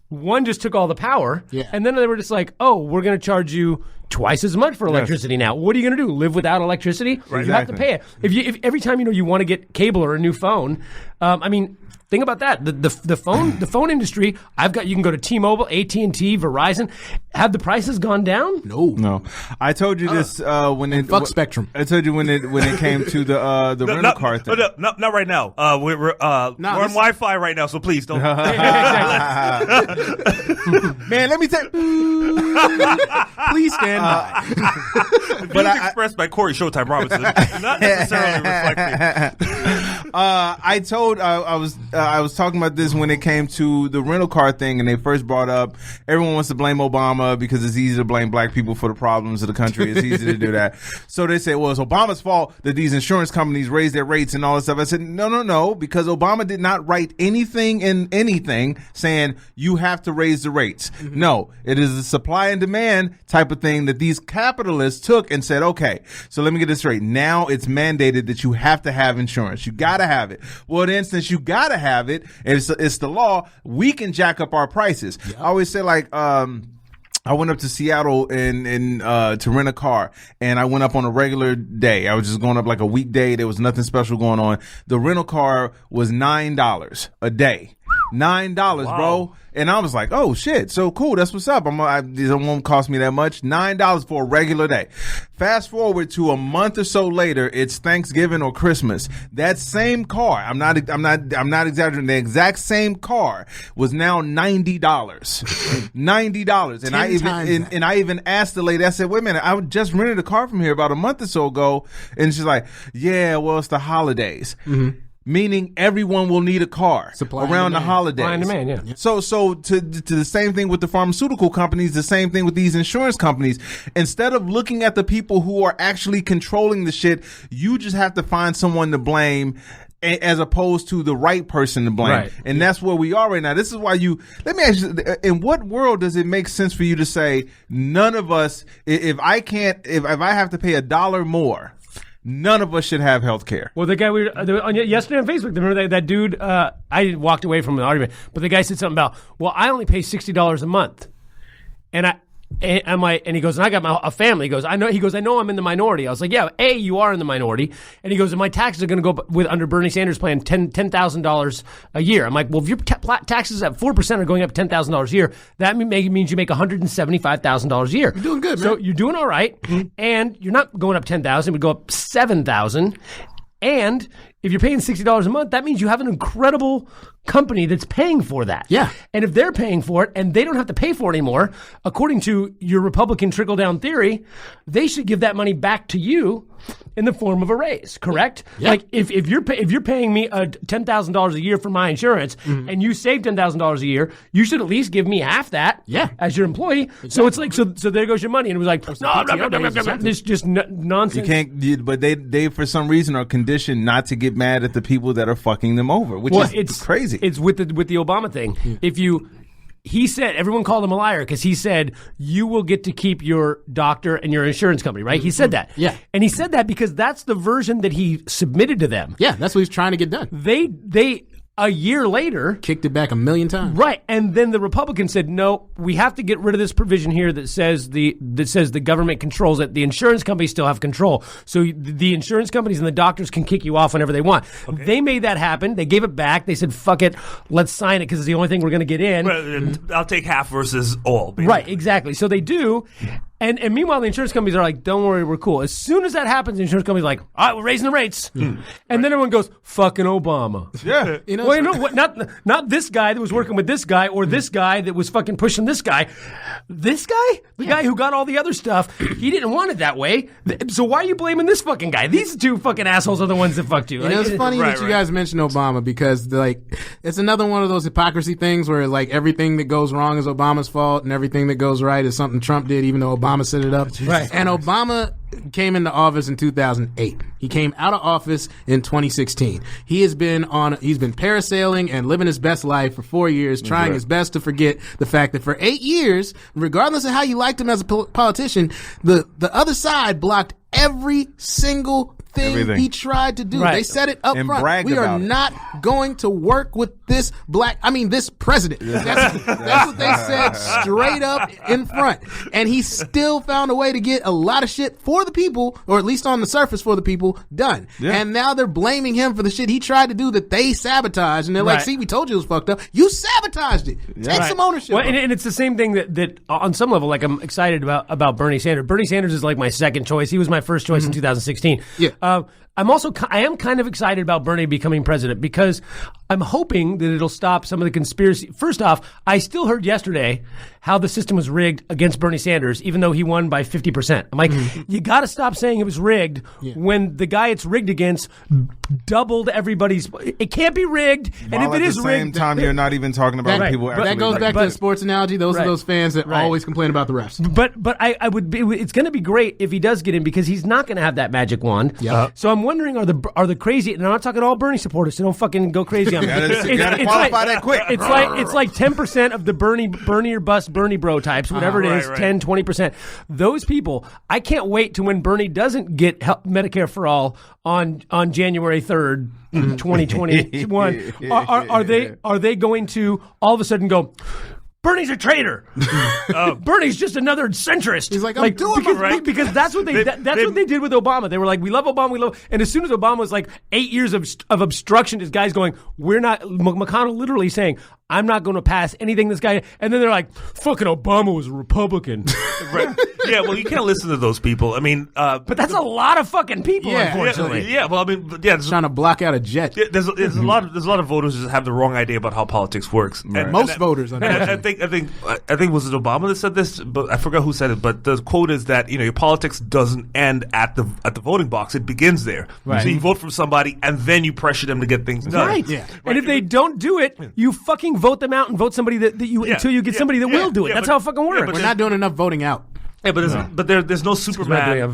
one just took all the power, and then they were just like, oh, we're going to charge you twice as much for electricity now. What are you going to do? Live without electricity? Right. You have to pay it. If every time you want to get cable or a new phone, think about that. The phone industry. You can go to T-Mobile, AT&T, Verizon. Have the prices gone down? No. I told you this fuck Spectrum. I told you when it came to the rental car thing. Not right now. We're on Wi-Fi right now, so please don't. Man, let me tell you. Please stand by. But expressed by Cory Showtime Robinson, not necessarily reflecting. I was talking about this when it came to the rental car thing, and they first brought up everyone wants to blame Obama because it's easy to blame black people for the problems of the country. It's easy to do that. So they say, well, it's Obama's fault that these insurance companies raised their rates and all this stuff. I said, no, because Obama did not write anything in anything saying you have to raise the rates. Mm-hmm. No, it is a supply and demand type of thing that these capitalists took and said, okay, so let me get this straight. Now it's mandated that you have to have insurance. You got to have it. Well, then since you got to have it, and it's the law, we can jack up our prices. Yep. I always say like, I went up to Seattle to rent a car, and I went up on a regular day. I was just going up like a weekday. There was nothing special going on. The rental car was $9 a day. $9, bro. And I was like, oh shit, so cool, that's what's up. It won't cost me that much. $9 for a regular day. Fast forward to a month or so later, it's Thanksgiving or Christmas. That same car, I'm not exaggerating, the exact same car was now $90. $90. And I even asked the lady, I said, wait a minute, I just rented a car from here about a month or so ago. And she's like, yeah, well, it's the holidays. Mm-hmm. Meaning everyone will need a car around the holidays. Supply and demand, yeah. So to the same thing with the pharmaceutical companies, the same thing with these insurance companies. Instead of looking at the people who are actually controlling the shit, you just have to find someone to blame. as opposed to the right person to blame. Right. And that's where we are right now. This is why let me ask you, in what world does it make sense for you to say none of us, if I have to pay $1 more, none of us should have health care? Well, the guy yesterday on Facebook, remember that dude, I walked away from an argument, but the guy said something about, well, I only pay $60 a month. And he goes, and I got a family. He goes, I know I'm in the minority. I was like, yeah, you are in the minority. And he goes, and my taxes are going to go under Bernie Sanders' plan, $10,000 a year. I'm like, well, if your taxes at 4% are going up $10,000 a year, that means you make $175,000 a year. You're doing good, man. So you're doing all right, and you're not going up $10,000. It would go up $7,000. And if you're paying $60 a month, that means you have an incredible company that's paying for that. Yeah. And if they're paying for it and they don't have to pay for it anymore, according to your Republican trickle-down theory, they should give that money back to you in the form of a raise, correct? Yeah. Like if you're paying me $10,000 a year for my insurance and you save $10,000 a year, you should at least give me half that as your employee. Exactly. So it's like so there goes your money. And it was like, this just nonsense. You can't, but they for some reason are conditioned not to get mad at the people that are fucking them over, which is crazy. It's with the Obama thing. Yeah. He said, everyone called him a liar because he said, you will get to keep your doctor and your insurance company, right? He said that. Yeah. And he said that because that's the version that he submitted to them. Yeah, that's what he's trying to get done. They a year later kicked it back 1,000,000 times. Right. And then the Republicans said, no, we have to get rid of this provision here that says the government controls it. The insurance companies still have control. So the insurance companies and the doctors can kick you off whenever they want. Okay. They made that happen. They gave it back. They said, fuck it, let's sign it because it's the only thing we're going to get in. Right, I'll take half versus all. Basically. Right, exactly. So they do. And meanwhile, the insurance companies are like, don't worry, we're cool. As soon as that happens, the insurance companies are like, all right, we're raising the rates. And then everyone goes, fucking Obama. Yeah. You know what? Not this guy that was working with this guy or this guy that was fucking pushing this guy. This guy? The guy who got all the other stuff, he didn't want it that way. So why are you blaming this fucking guy? These two fucking assholes are the ones that fucked you. You know, it's funny that you guys mentioned Obama because, like, it's another one of those hypocrisy things where, like, everything that goes wrong is Obama's fault and everything that goes right is something Trump did, even though Obama set it up. Right. And Obama came into office in 2008. He came out of office in 2016. He's been parasailing and living his best life for 4 years, trying his best to forget the fact that for 8 years, regardless of how you liked him as a politician, the other side blocked every single thing he tried to do. Right. They said it up And front. We are not going to work with this this president. That's what they said straight up in front. And he still found a way to get a lot of shit for the people, or at least on the surface for the people, done. Yeah. And now they're blaming him for the shit he tried to do that they sabotaged. And they're like, see, we told you it was fucked up. You sabotaged it. Take some ownership. Well, and it's the same thing that on some level, like, I'm excited about Bernie Sanders. Bernie Sanders is like my second choice. He was my first choice in 2016. Yeah. I am kind of excited about Bernie becoming president because I'm hoping that it'll stop some of the conspiracy. First off, I still heard yesterday how the system was rigged against Bernie Sanders, even though he won by 50%. I'm like, you got to stop saying it was rigged when the guy it's rigged against doubled everybody's. It can't be rigged. And if it is rigged, at the same time, you're not even talking about people. That goes back to the sports analogy. Those are those fans that always complain about the refs. But I would be. It's going to be great if he does get in because he's not going to have that magic wand. So I'm wondering, are the crazy? And I'm not talking all Bernie supporters, so don't fucking go crazy on me. You gotta qualify that quick. It's like 10% of the Bernie or bust Bernie bro types, whatever it is, 10, 20%. Those people, I can't wait to when Bernie doesn't get Medicare for all on January 3rd, 2021. Are they going to all of a sudden go, Bernie's a traitor. Bernie's just another centrist. He's like, I'm doing because, right. Because that's what they did with Obama. They were like, we love Obama, and as soon as Obama was like 8 years of obstruction, this guy's going, McConnell literally saying, I'm not going to pass anything this guy, and then they're like, fucking Obama was a Republican. Right. Yeah, well, you can't listen to those people. I mean, but that's a lot of fucking people, unfortunately. Yeah, well, I mean, trying to block out a jet. Yeah, there's a lot of voters that have the wrong idea about how politics works. Right. Most voters, unfortunately. I think was it Obama that said this, but I forgot who said it. But the quote is that your politics doesn't end at the voting box; it begins there. Right. So you vote for somebody, and then you pressure them to get things done. Right. Yeah. And if they don't do it, you fucking vote them out and vote somebody that you until you get somebody that will do it. That's how it fucking works. We're not doing enough voting out. Yeah, but there's no Superman.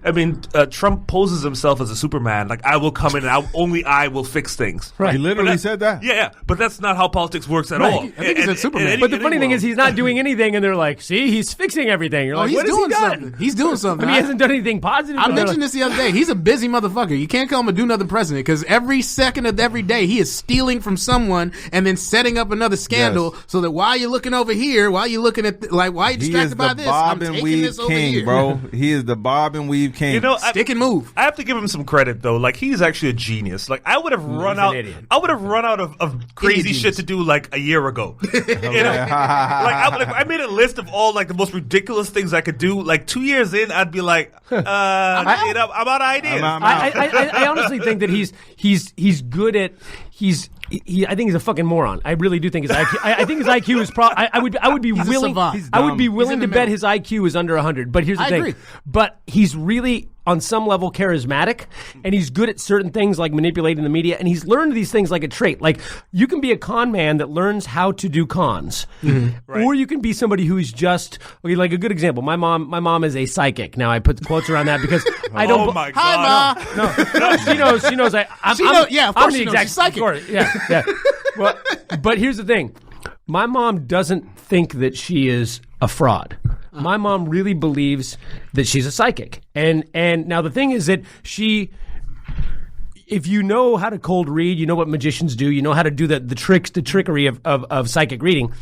I mean, Trump poses himself as a Superman. Like, I will come in and only I will fix things. Right. He literally said that. Yeah, but that's not how politics works at all. I think he said Superman. But the funny thing is, he's not doing anything, and they're like, "See, he's fixing everything." You're like, he's "What has doing he done?" something. He's doing something. He hasn't done anything positive. I mentioned this the other day. He's a busy motherfucker. You can't call him a do-nothing president because every second of every day he is stealing from someone and then setting up another scandal so that while you're looking over here, while you're looking at why you distracted by this, I'm taking this over here. Bro, he is the bob and weave king. You know, stick and move. I have to give him some credit though. Like, he's actually a genius. Like, I would have run out. I would have run out of crazy shit to do like a year ago. I made a list of all like the most ridiculous things I could do. Like 2 years in, I'd be like, I'm out of ideas. I honestly think that he's good at I think he's a fucking moron. I really do think his IQ. I think his IQ is I would be willing. I would be willing to bet his IQ is under 100. But here's the thing. Agree. But he's really, on some level, charismatic, and he's good at certain things like manipulating the media, and he's learned these things like a trait. Like, you can be a con man that learns how to do cons, or you can be somebody who is just like a good example. My mom is a psychic. Now I put quotes around that because I don't. Oh my God! Hi, Ma. No, she knows. I'm of course the she knows. exact She's psychic. Yeah. Well, but here's the thing. My mom doesn't think that she is a fraud. My mom really believes that she's a psychic. And now the thing is that if you know how to cold read, you know what magicians do, you know how to do the trickery of psychic reading,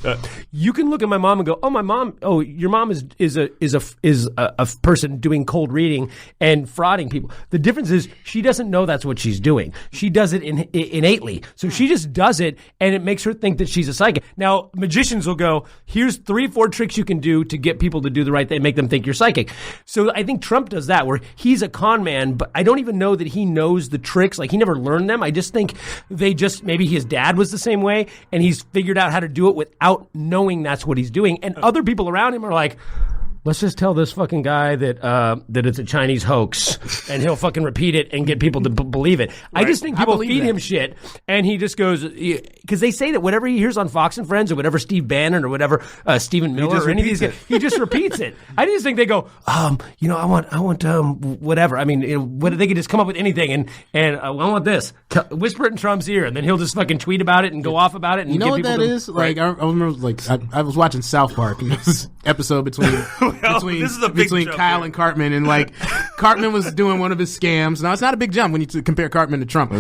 you can look at my mom and go, your mom is a person doing cold reading and frauding people. The difference is she doesn't know that's what she's doing. She does it innately. So she just does it, and it makes her think that she's a psychic. Now, magicians will go, here's 3-4 tricks you can do to get people to do the right thing, make them think you're psychic. So I think Trump does that, where he's a con man, but I don't even know that he knows the tricks. Like, he never learned them. I just think maybe his dad was the same way, and he's figured out how to do it without knowing that's what he's doing. And other people around him are like, let's just tell this fucking guy that it's a Chinese hoax, and he'll fucking repeat it and get people to believe it. Right. I just think people feed him shit, and he just goes, because they say that whatever he hears on Fox and Friends, or whatever Steve Bannon, or whatever Stephen Miller, or any of these guys, he just repeats it. I just think they go, I want whatever. I mean, they could just come up with anything, and I want this. Whisper it in Trump's ear, and then he'll just fucking tweet about it and go off about it. And you know what that is? Like, I remember, like, I was watching South Park, and this episode between Kyle and Cartman, and like Cartman was doing one of his scams. Now, it's not a big jump when you compare Cartman to Trump,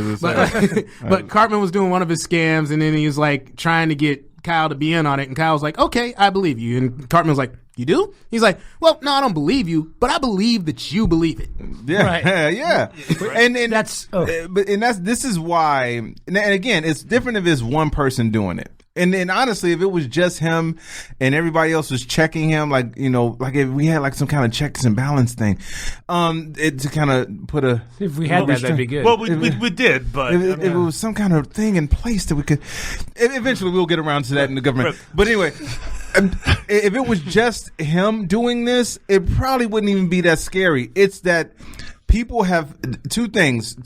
but Cartman was doing one of his scams, and then he was like trying to get Kyle to be in on it, and Kyle was like, "Okay, I believe you," and Cartman was like, "You do?" He's like, "Well, no, I don't believe you, but I believe that you believe it." Yeah, right. Yeah, and this is why. And again, it's different if it's one person doing it. And then honestly, if it was just him and everybody else was checking him, like, you know, like if we had like some kind of checks and balance thing, to kind of put a. If we had that'd be good. Well, we did, but if it was some kind of thing in place that we could. Eventually, we'll get around to that in the government. But anyway. If it was just him doing this, it probably wouldn't even be that scary. It's that people have two things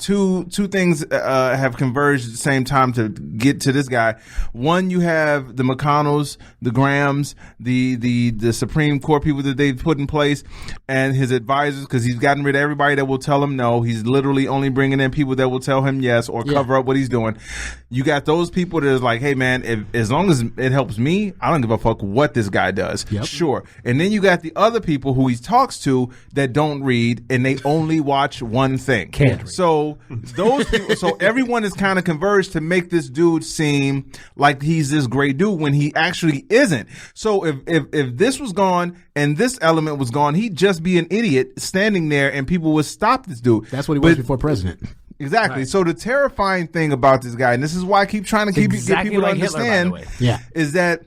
have converged at the same time to get to this guy. One, you have the McConnells, the Grahams, the Supreme Court people that they've put in place, and his advisors, because he's gotten rid of everybody that will tell him no. He's literally only bringing in people that will tell him yes or cover up what he's doing. You got those people that is like, hey man, as long as it helps me, I don't give a fuck what this guy does. Yep. Sure. And then you got the other people who he talks to that don't read and they only watch one thing. Can't read. So those people, so everyone is kind of converged to make this dude seem like he's this great dude when he actually isn't. So if this was gone and this element was gone, he'd just be an idiot standing there and people would stop this dude. That's what he was before president. Exactly. Right. So the terrifying thing about this guy, and this is why I keep trying to get people to understand, is that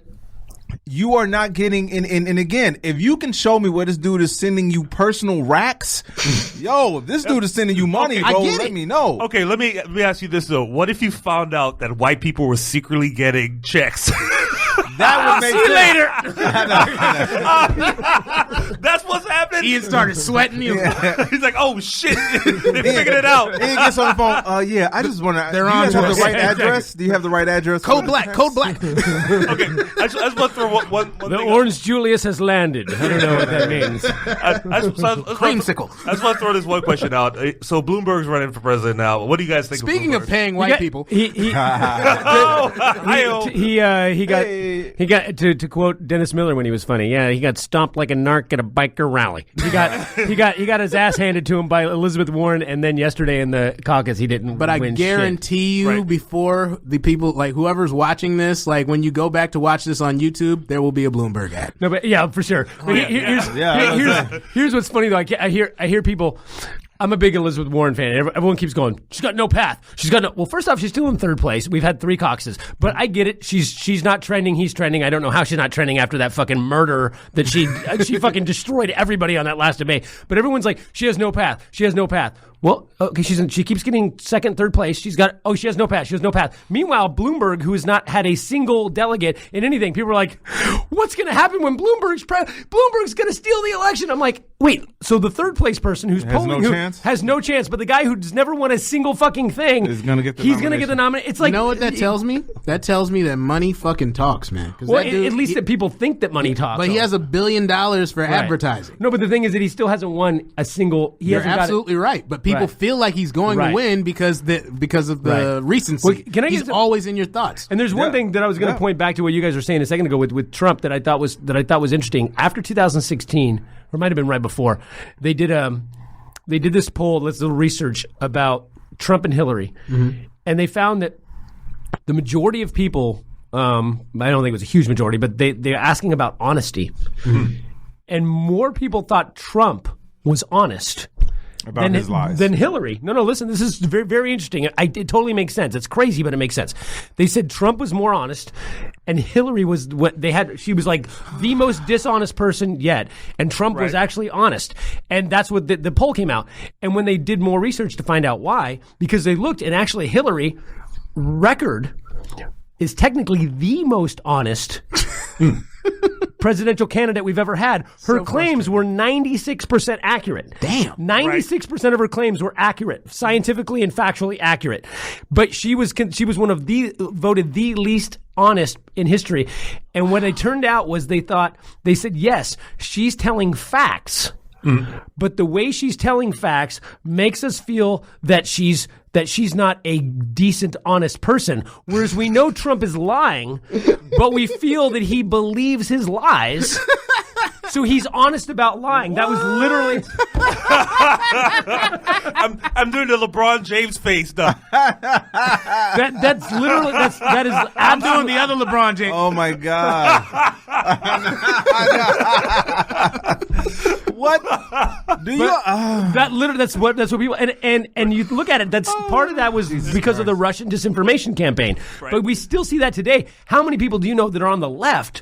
you are not getting and again, if you can show me where this dude is sending you personal racks, if this dude is sending you money, bro, let me know. Okay, let me ask you this though. What if you found out that white people were secretly getting checks? That would make sense. That's what's happening. Ian started sweating. He's like, "Oh shit, they figured it out." Ian gets on the phone. Yeah, I just want to. Do you guys have the right address? Do you have the right address? Code black. Okay, I just want to throw one the thing Orange Julius has landed. I don't know what that means. Creamsicle. I just want to throw this one question out. So Bloomberg's running for president now. What do you guys think? Speaking of of paying white people, he got to quote Dennis Miller when he was funny. Yeah, he got stomped like a narc at a biker rally. He got his ass handed to him by Elizabeth Warren, and then yesterday in the caucus he didn't. But I guarantee you, before the people like whoever's watching this, like when you go back to watch this on YouTube, there will be a Bloomberg ad. No, but yeah, for sure. Here's what's funny though. I hear people. I'm a big Elizabeth Warren fan. Everyone keeps going, she's got no path. Well, first off, she's still in third place. We've had 3 caucuses. But I get it. She's not trending. He's trending. I don't know how she's not trending after that fucking murder that she fucking destroyed everybody on that last debate. But everyone's like, she has no path. She has no path. Well, okay, she keeps getting second, third place. She has no path. She has no path. Meanwhile, Bloomberg, who has not had a single delegate in anything, people are like, what's going to happen when Bloomberg's going to steal the election? I'm like, wait, so the third place person who's polling has no chance, but the guy who's never won a single fucking thing is going to get the he's going to get the nomination. It's like, you know what that tells me? That tells me that money fucking talks, man. Well, at least that people think that money talks. But he has $1 billion for advertising. No, but the thing is that he still hasn't won a single. You're absolutely right. But people feel like he's going to win because of the recency. Well, he's always in your thoughts. And there's one thing that I was going to point back to what you guys were saying a second ago with Trump that I thought was interesting. After 2016, or it might have been right before, they did this poll, this little research about Trump and Hillary, and they found that the majority of people, I don't think it was a huge majority, but they're asking about honesty, and more people thought Trump was honest about his lies than Hillary. No, listen, this is very, very interesting. It totally makes sense. It's crazy, but it makes sense. They said Trump was more honest, and Hillary was what they had. She was like the most dishonest person yet, and Trump was actually honest. And that's what the poll came out. And when they did more research to find out why, because they looked, and actually Hillary record is technically the most honest presidential candidate we've ever had. Her claims were 96% accurate. Damn. 96% of her claims were accurate, scientifically and factually accurate. But she was one of voted the least honest in history. And what it turned out was they said, yes, she's telling facts. But the way she's telling facts makes us feel that she's not a decent, honest person. Whereas we know Trump is lying, but we feel that he believes his lies. So he's honest about lying. That was literally. I'm doing the LeBron James face though. That's literally that is. I'm doing the other LeBron James. Oh my God. What? Do you? That's what people and you look at it. That's part of that was because of the Russian disinformation campaign. Right. But we still see that today. How many people do you know that are on the left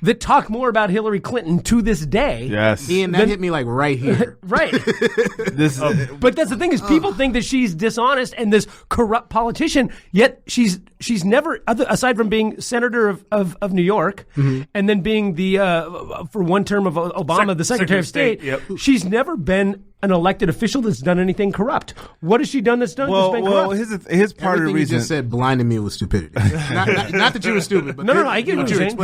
that talk more about Hillary Clinton to this day? Yes, Ian, that hit me like right here. Right. But that's the thing is people think that she's dishonest and this corrupt politician. Yet she's never, aside from being senator of New York and then being the for one term of Obama, the Secretary of State. Yep. She's never been an elected official that's done anything corrupt. What has she done that's been corrupt? Well, his part of the reason you just said blinded me with stupidity. not that you were stupid, but no, I get what you're saying.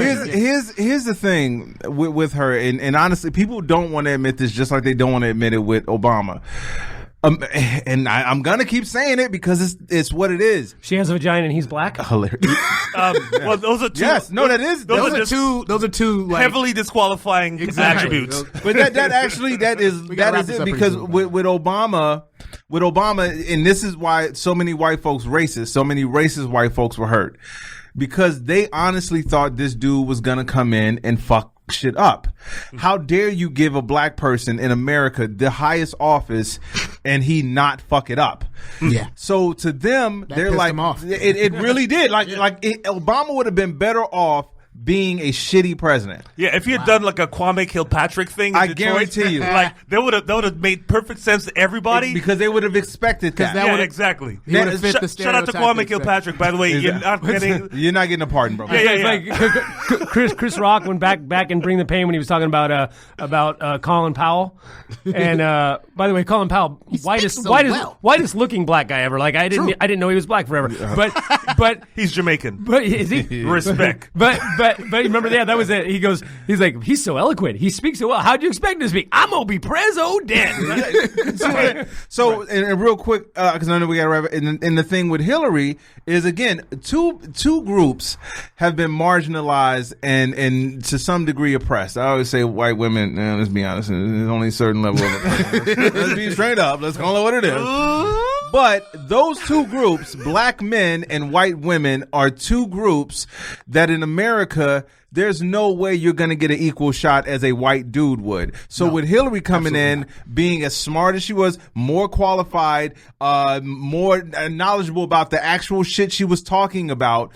Here's the thing with her, and honestly, people don't want to admit this, just like they don't want to admit it with Obama. And I'm gonna keep saying it because it's what it is. She has a vagina and he's black. Hilarious. Well, those are two. Yes, no, that is. Those are two like, heavily disqualifying attributes. But that is it because with Obama, and this is why so many white folks racist. So many racist white folks were hurt because they honestly thought this dude was gonna come in and fuck shit up. How dare you give a black person in America the highest office and he not fuck it up? Yeah. So to them, they're like, them off. It really did. Obama would have been better off being a shitty president. Yeah, if he had done like a Kwame Kilpatrick thing, in I Detroit, guarantee you. like that would have made perfect sense to everybody. Because they would have expected that. Yeah, exactly. He would've fit the Shout out to stereotype Kwame Kilpatrick, by the way. You're not getting a pardon, bro. Yeah. It's like Chris Rock went back in Bring the Pain when he was talking about Colin Powell. And by the way, Colin Powell, whitest looking black guy ever. Like I didn't know he was black forever. But he's Jamaican. But is he? Respect. But remember, yeah, that was it. He's like, he's so eloquent. He speaks so well. How'd you expect him to speak? I'm gonna be preso dead. So, and real quick, because I know we got to wrap it. And the thing with Hillary is, again, two groups have been marginalized and to some degree oppressed. I always say white women. Let's be honest. There's only a certain level of oppression. Let's be straight up. Let's call it what it is. But those two groups, black men and white women, are two groups that in America, there's no way you're going to get an equal shot as a white dude would. So with Hillary coming in, being as smart as she was, more qualified, more knowledgeable about the actual shit she was talking about,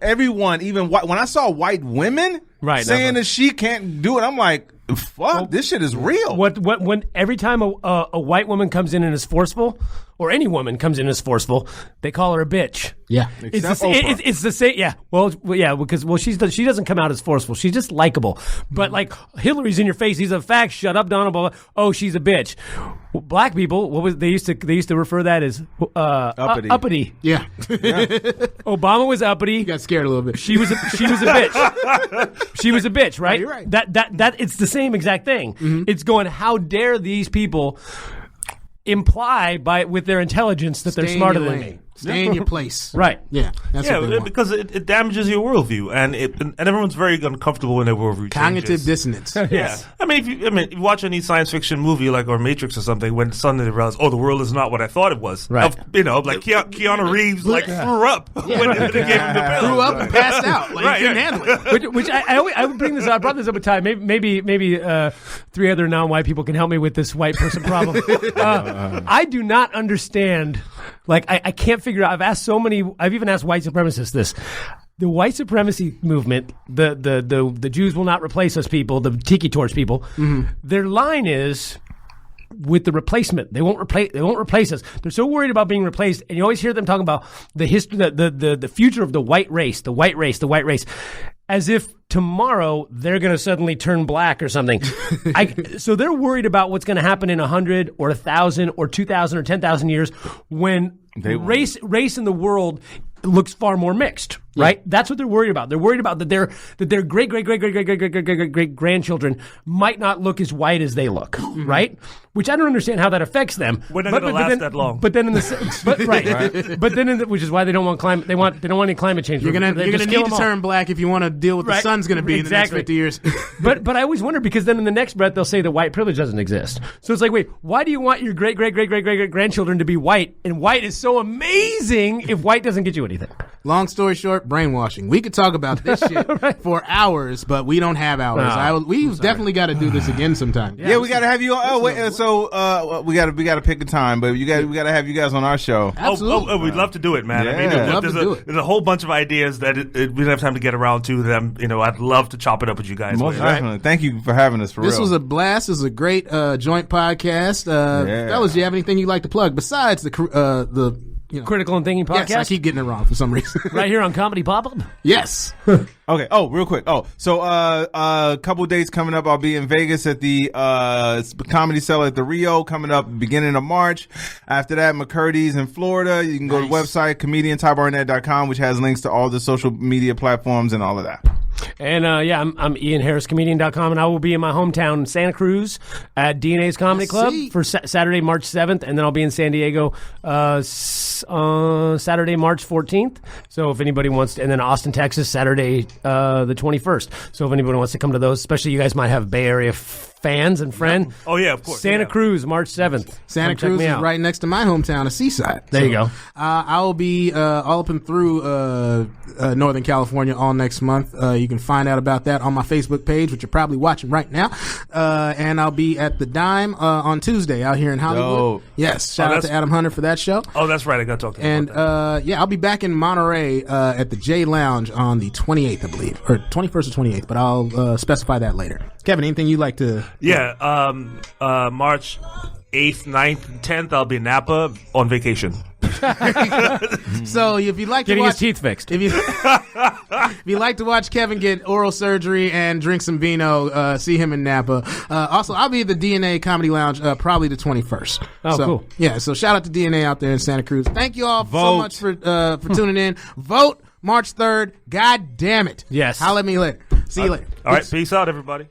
everyone, even when I saw white women saying that she can't do it, I'm like, fuck, this shit is real. When every time a white woman comes in and is forceful, or any woman comes in and is forceful, they call her a bitch. Yeah, it's the same. Yeah, because she doesn't come out as forceful. She's just likable. But like Hillary's in your face. These are facts. Shut up, Donald. Blah, blah. Oh, she's a bitch. Black people, they used to refer that as uppity. Yeah. Obama was uppity. You got scared a little bit. She was a bitch. She was a bitch, right? No, you're right. That it's the same exact thing. Mm-hmm. It's going, how dare these people imply with their intelligence that they're smarter than me. Stay in your place. Right. Yeah. That's what they want. Because it damages your worldview, and everyone's very uncomfortable when their worldview Cognitive changes. dissonance. Yeah. Yes. I mean, if you watch any science fiction movie or Matrix or something, when suddenly they realize, the world is not what I thought it was. Right. Like Keanu Reeves threw up when they gave him the pill. Threw up and passed out. Like, he couldn't handle it. Which I would bring this up. I brought this up with Ty. Maybe three other non-white people can help me with this white person problem. I do not understand. Like, I can't figure out. I've even asked white supremacists this. The white supremacy movement, the Jews will not replace us people, the Tiki Torch people, their line is with the replacement. They won't replace us. They're so worried about being replaced, and you always hear them talking about the history, the future of the white race, as if tomorrow they're going to suddenly turn black or something. So they're worried about what's going to happen in 100 or 1,000 or 2,000 or 10,000 years when race in the world looks far more mixed, right? That's what they're worried about. They're worried about that their great grandchildren might not look as white as they look, right? Which I don't understand how that affects them. We're not going to last that long. But then which is why they don't want climate. They don't want any climate change. You're gonna need to turn black if you want to deal with the sun's going to be in the next 50 years. But I always wonder, because then in the next breath they'll say that white privilege doesn't exist. So it's like, wait, why do you want your great grandchildren to be white? And white is so amazing if white doesn't get you anything. Long story short, brainwashing. We could talk about this shit for hours, but we don't have hours. We've definitely got to do this again sometime. Yeah, we got to have you on. Oh, wait, so we got to pick a time, but we got to have you guys on our show. Absolutely. We'd love to do it, man. Yeah. I mean, there's a whole bunch of ideas that we don't have time to get around to. That I'd love to chop it up with you guys. Most definitely. Right? Thank you for having us. This was a blast. This was a great joint podcast. Fellas, do you have anything you'd like to plug besides the Critical and Thinking podcast? Yes, I keep getting it wrong for some reason. Right here on Comedy Pop-Up? Yes. Okay. Oh, real quick. So a couple of dates coming up. I'll be in Vegas at the Comedy Cellar at the Rio coming up beginning of March. After that, McCurdy's in Florida. You can go to the website, comediantybarnett.com, which has links to all the social media platforms and all of that. And I'm Ian Harris, comedian.com, and I will be in my hometown, Santa Cruz, at DNA's Comedy Club for Saturday, March 7th, and then I'll be in San Diego Saturday, March 14th. So if anybody wants to, and then Austin, Texas, Saturday, the 21st. So if anybody wants to come to those, especially you guys might have Bay Area fans and friends. Oh, yeah, of course. Santa Cruz, March 7th. Santa Cruz is right next to my hometown of Seaside. There you go. I will be all up and through Northern California all next month. You can find out about that on my Facebook page, which you're probably watching right now. And I'll be at the Dime on Tuesday out here in Hollywood. Yes, shout out to Adam Hunter for that show. Oh, that's right. I got to talk to him about that. I'll be back in Monterey at the J Lounge on the 28th, I believe, or 21st or 28th, but I'll specify that later. Kevin, anything you'd like to? Yeah, March 8th, 9th, and 10th, I'll be in Napa on vacation. So if you'd like getting to watch his teeth fixed, if you like to watch Kevin get oral surgery and drink some vino, see him in Napa. Also, I'll be at the DNA Comedy Lounge probably the 21st. Oh, cool. Yeah, so shout out to DNA out there in Santa Cruz. Thank you all so much for tuning in. Vote March 3rd. God damn it. Yes. Holla at me later. See you later. All right, peace out, everybody.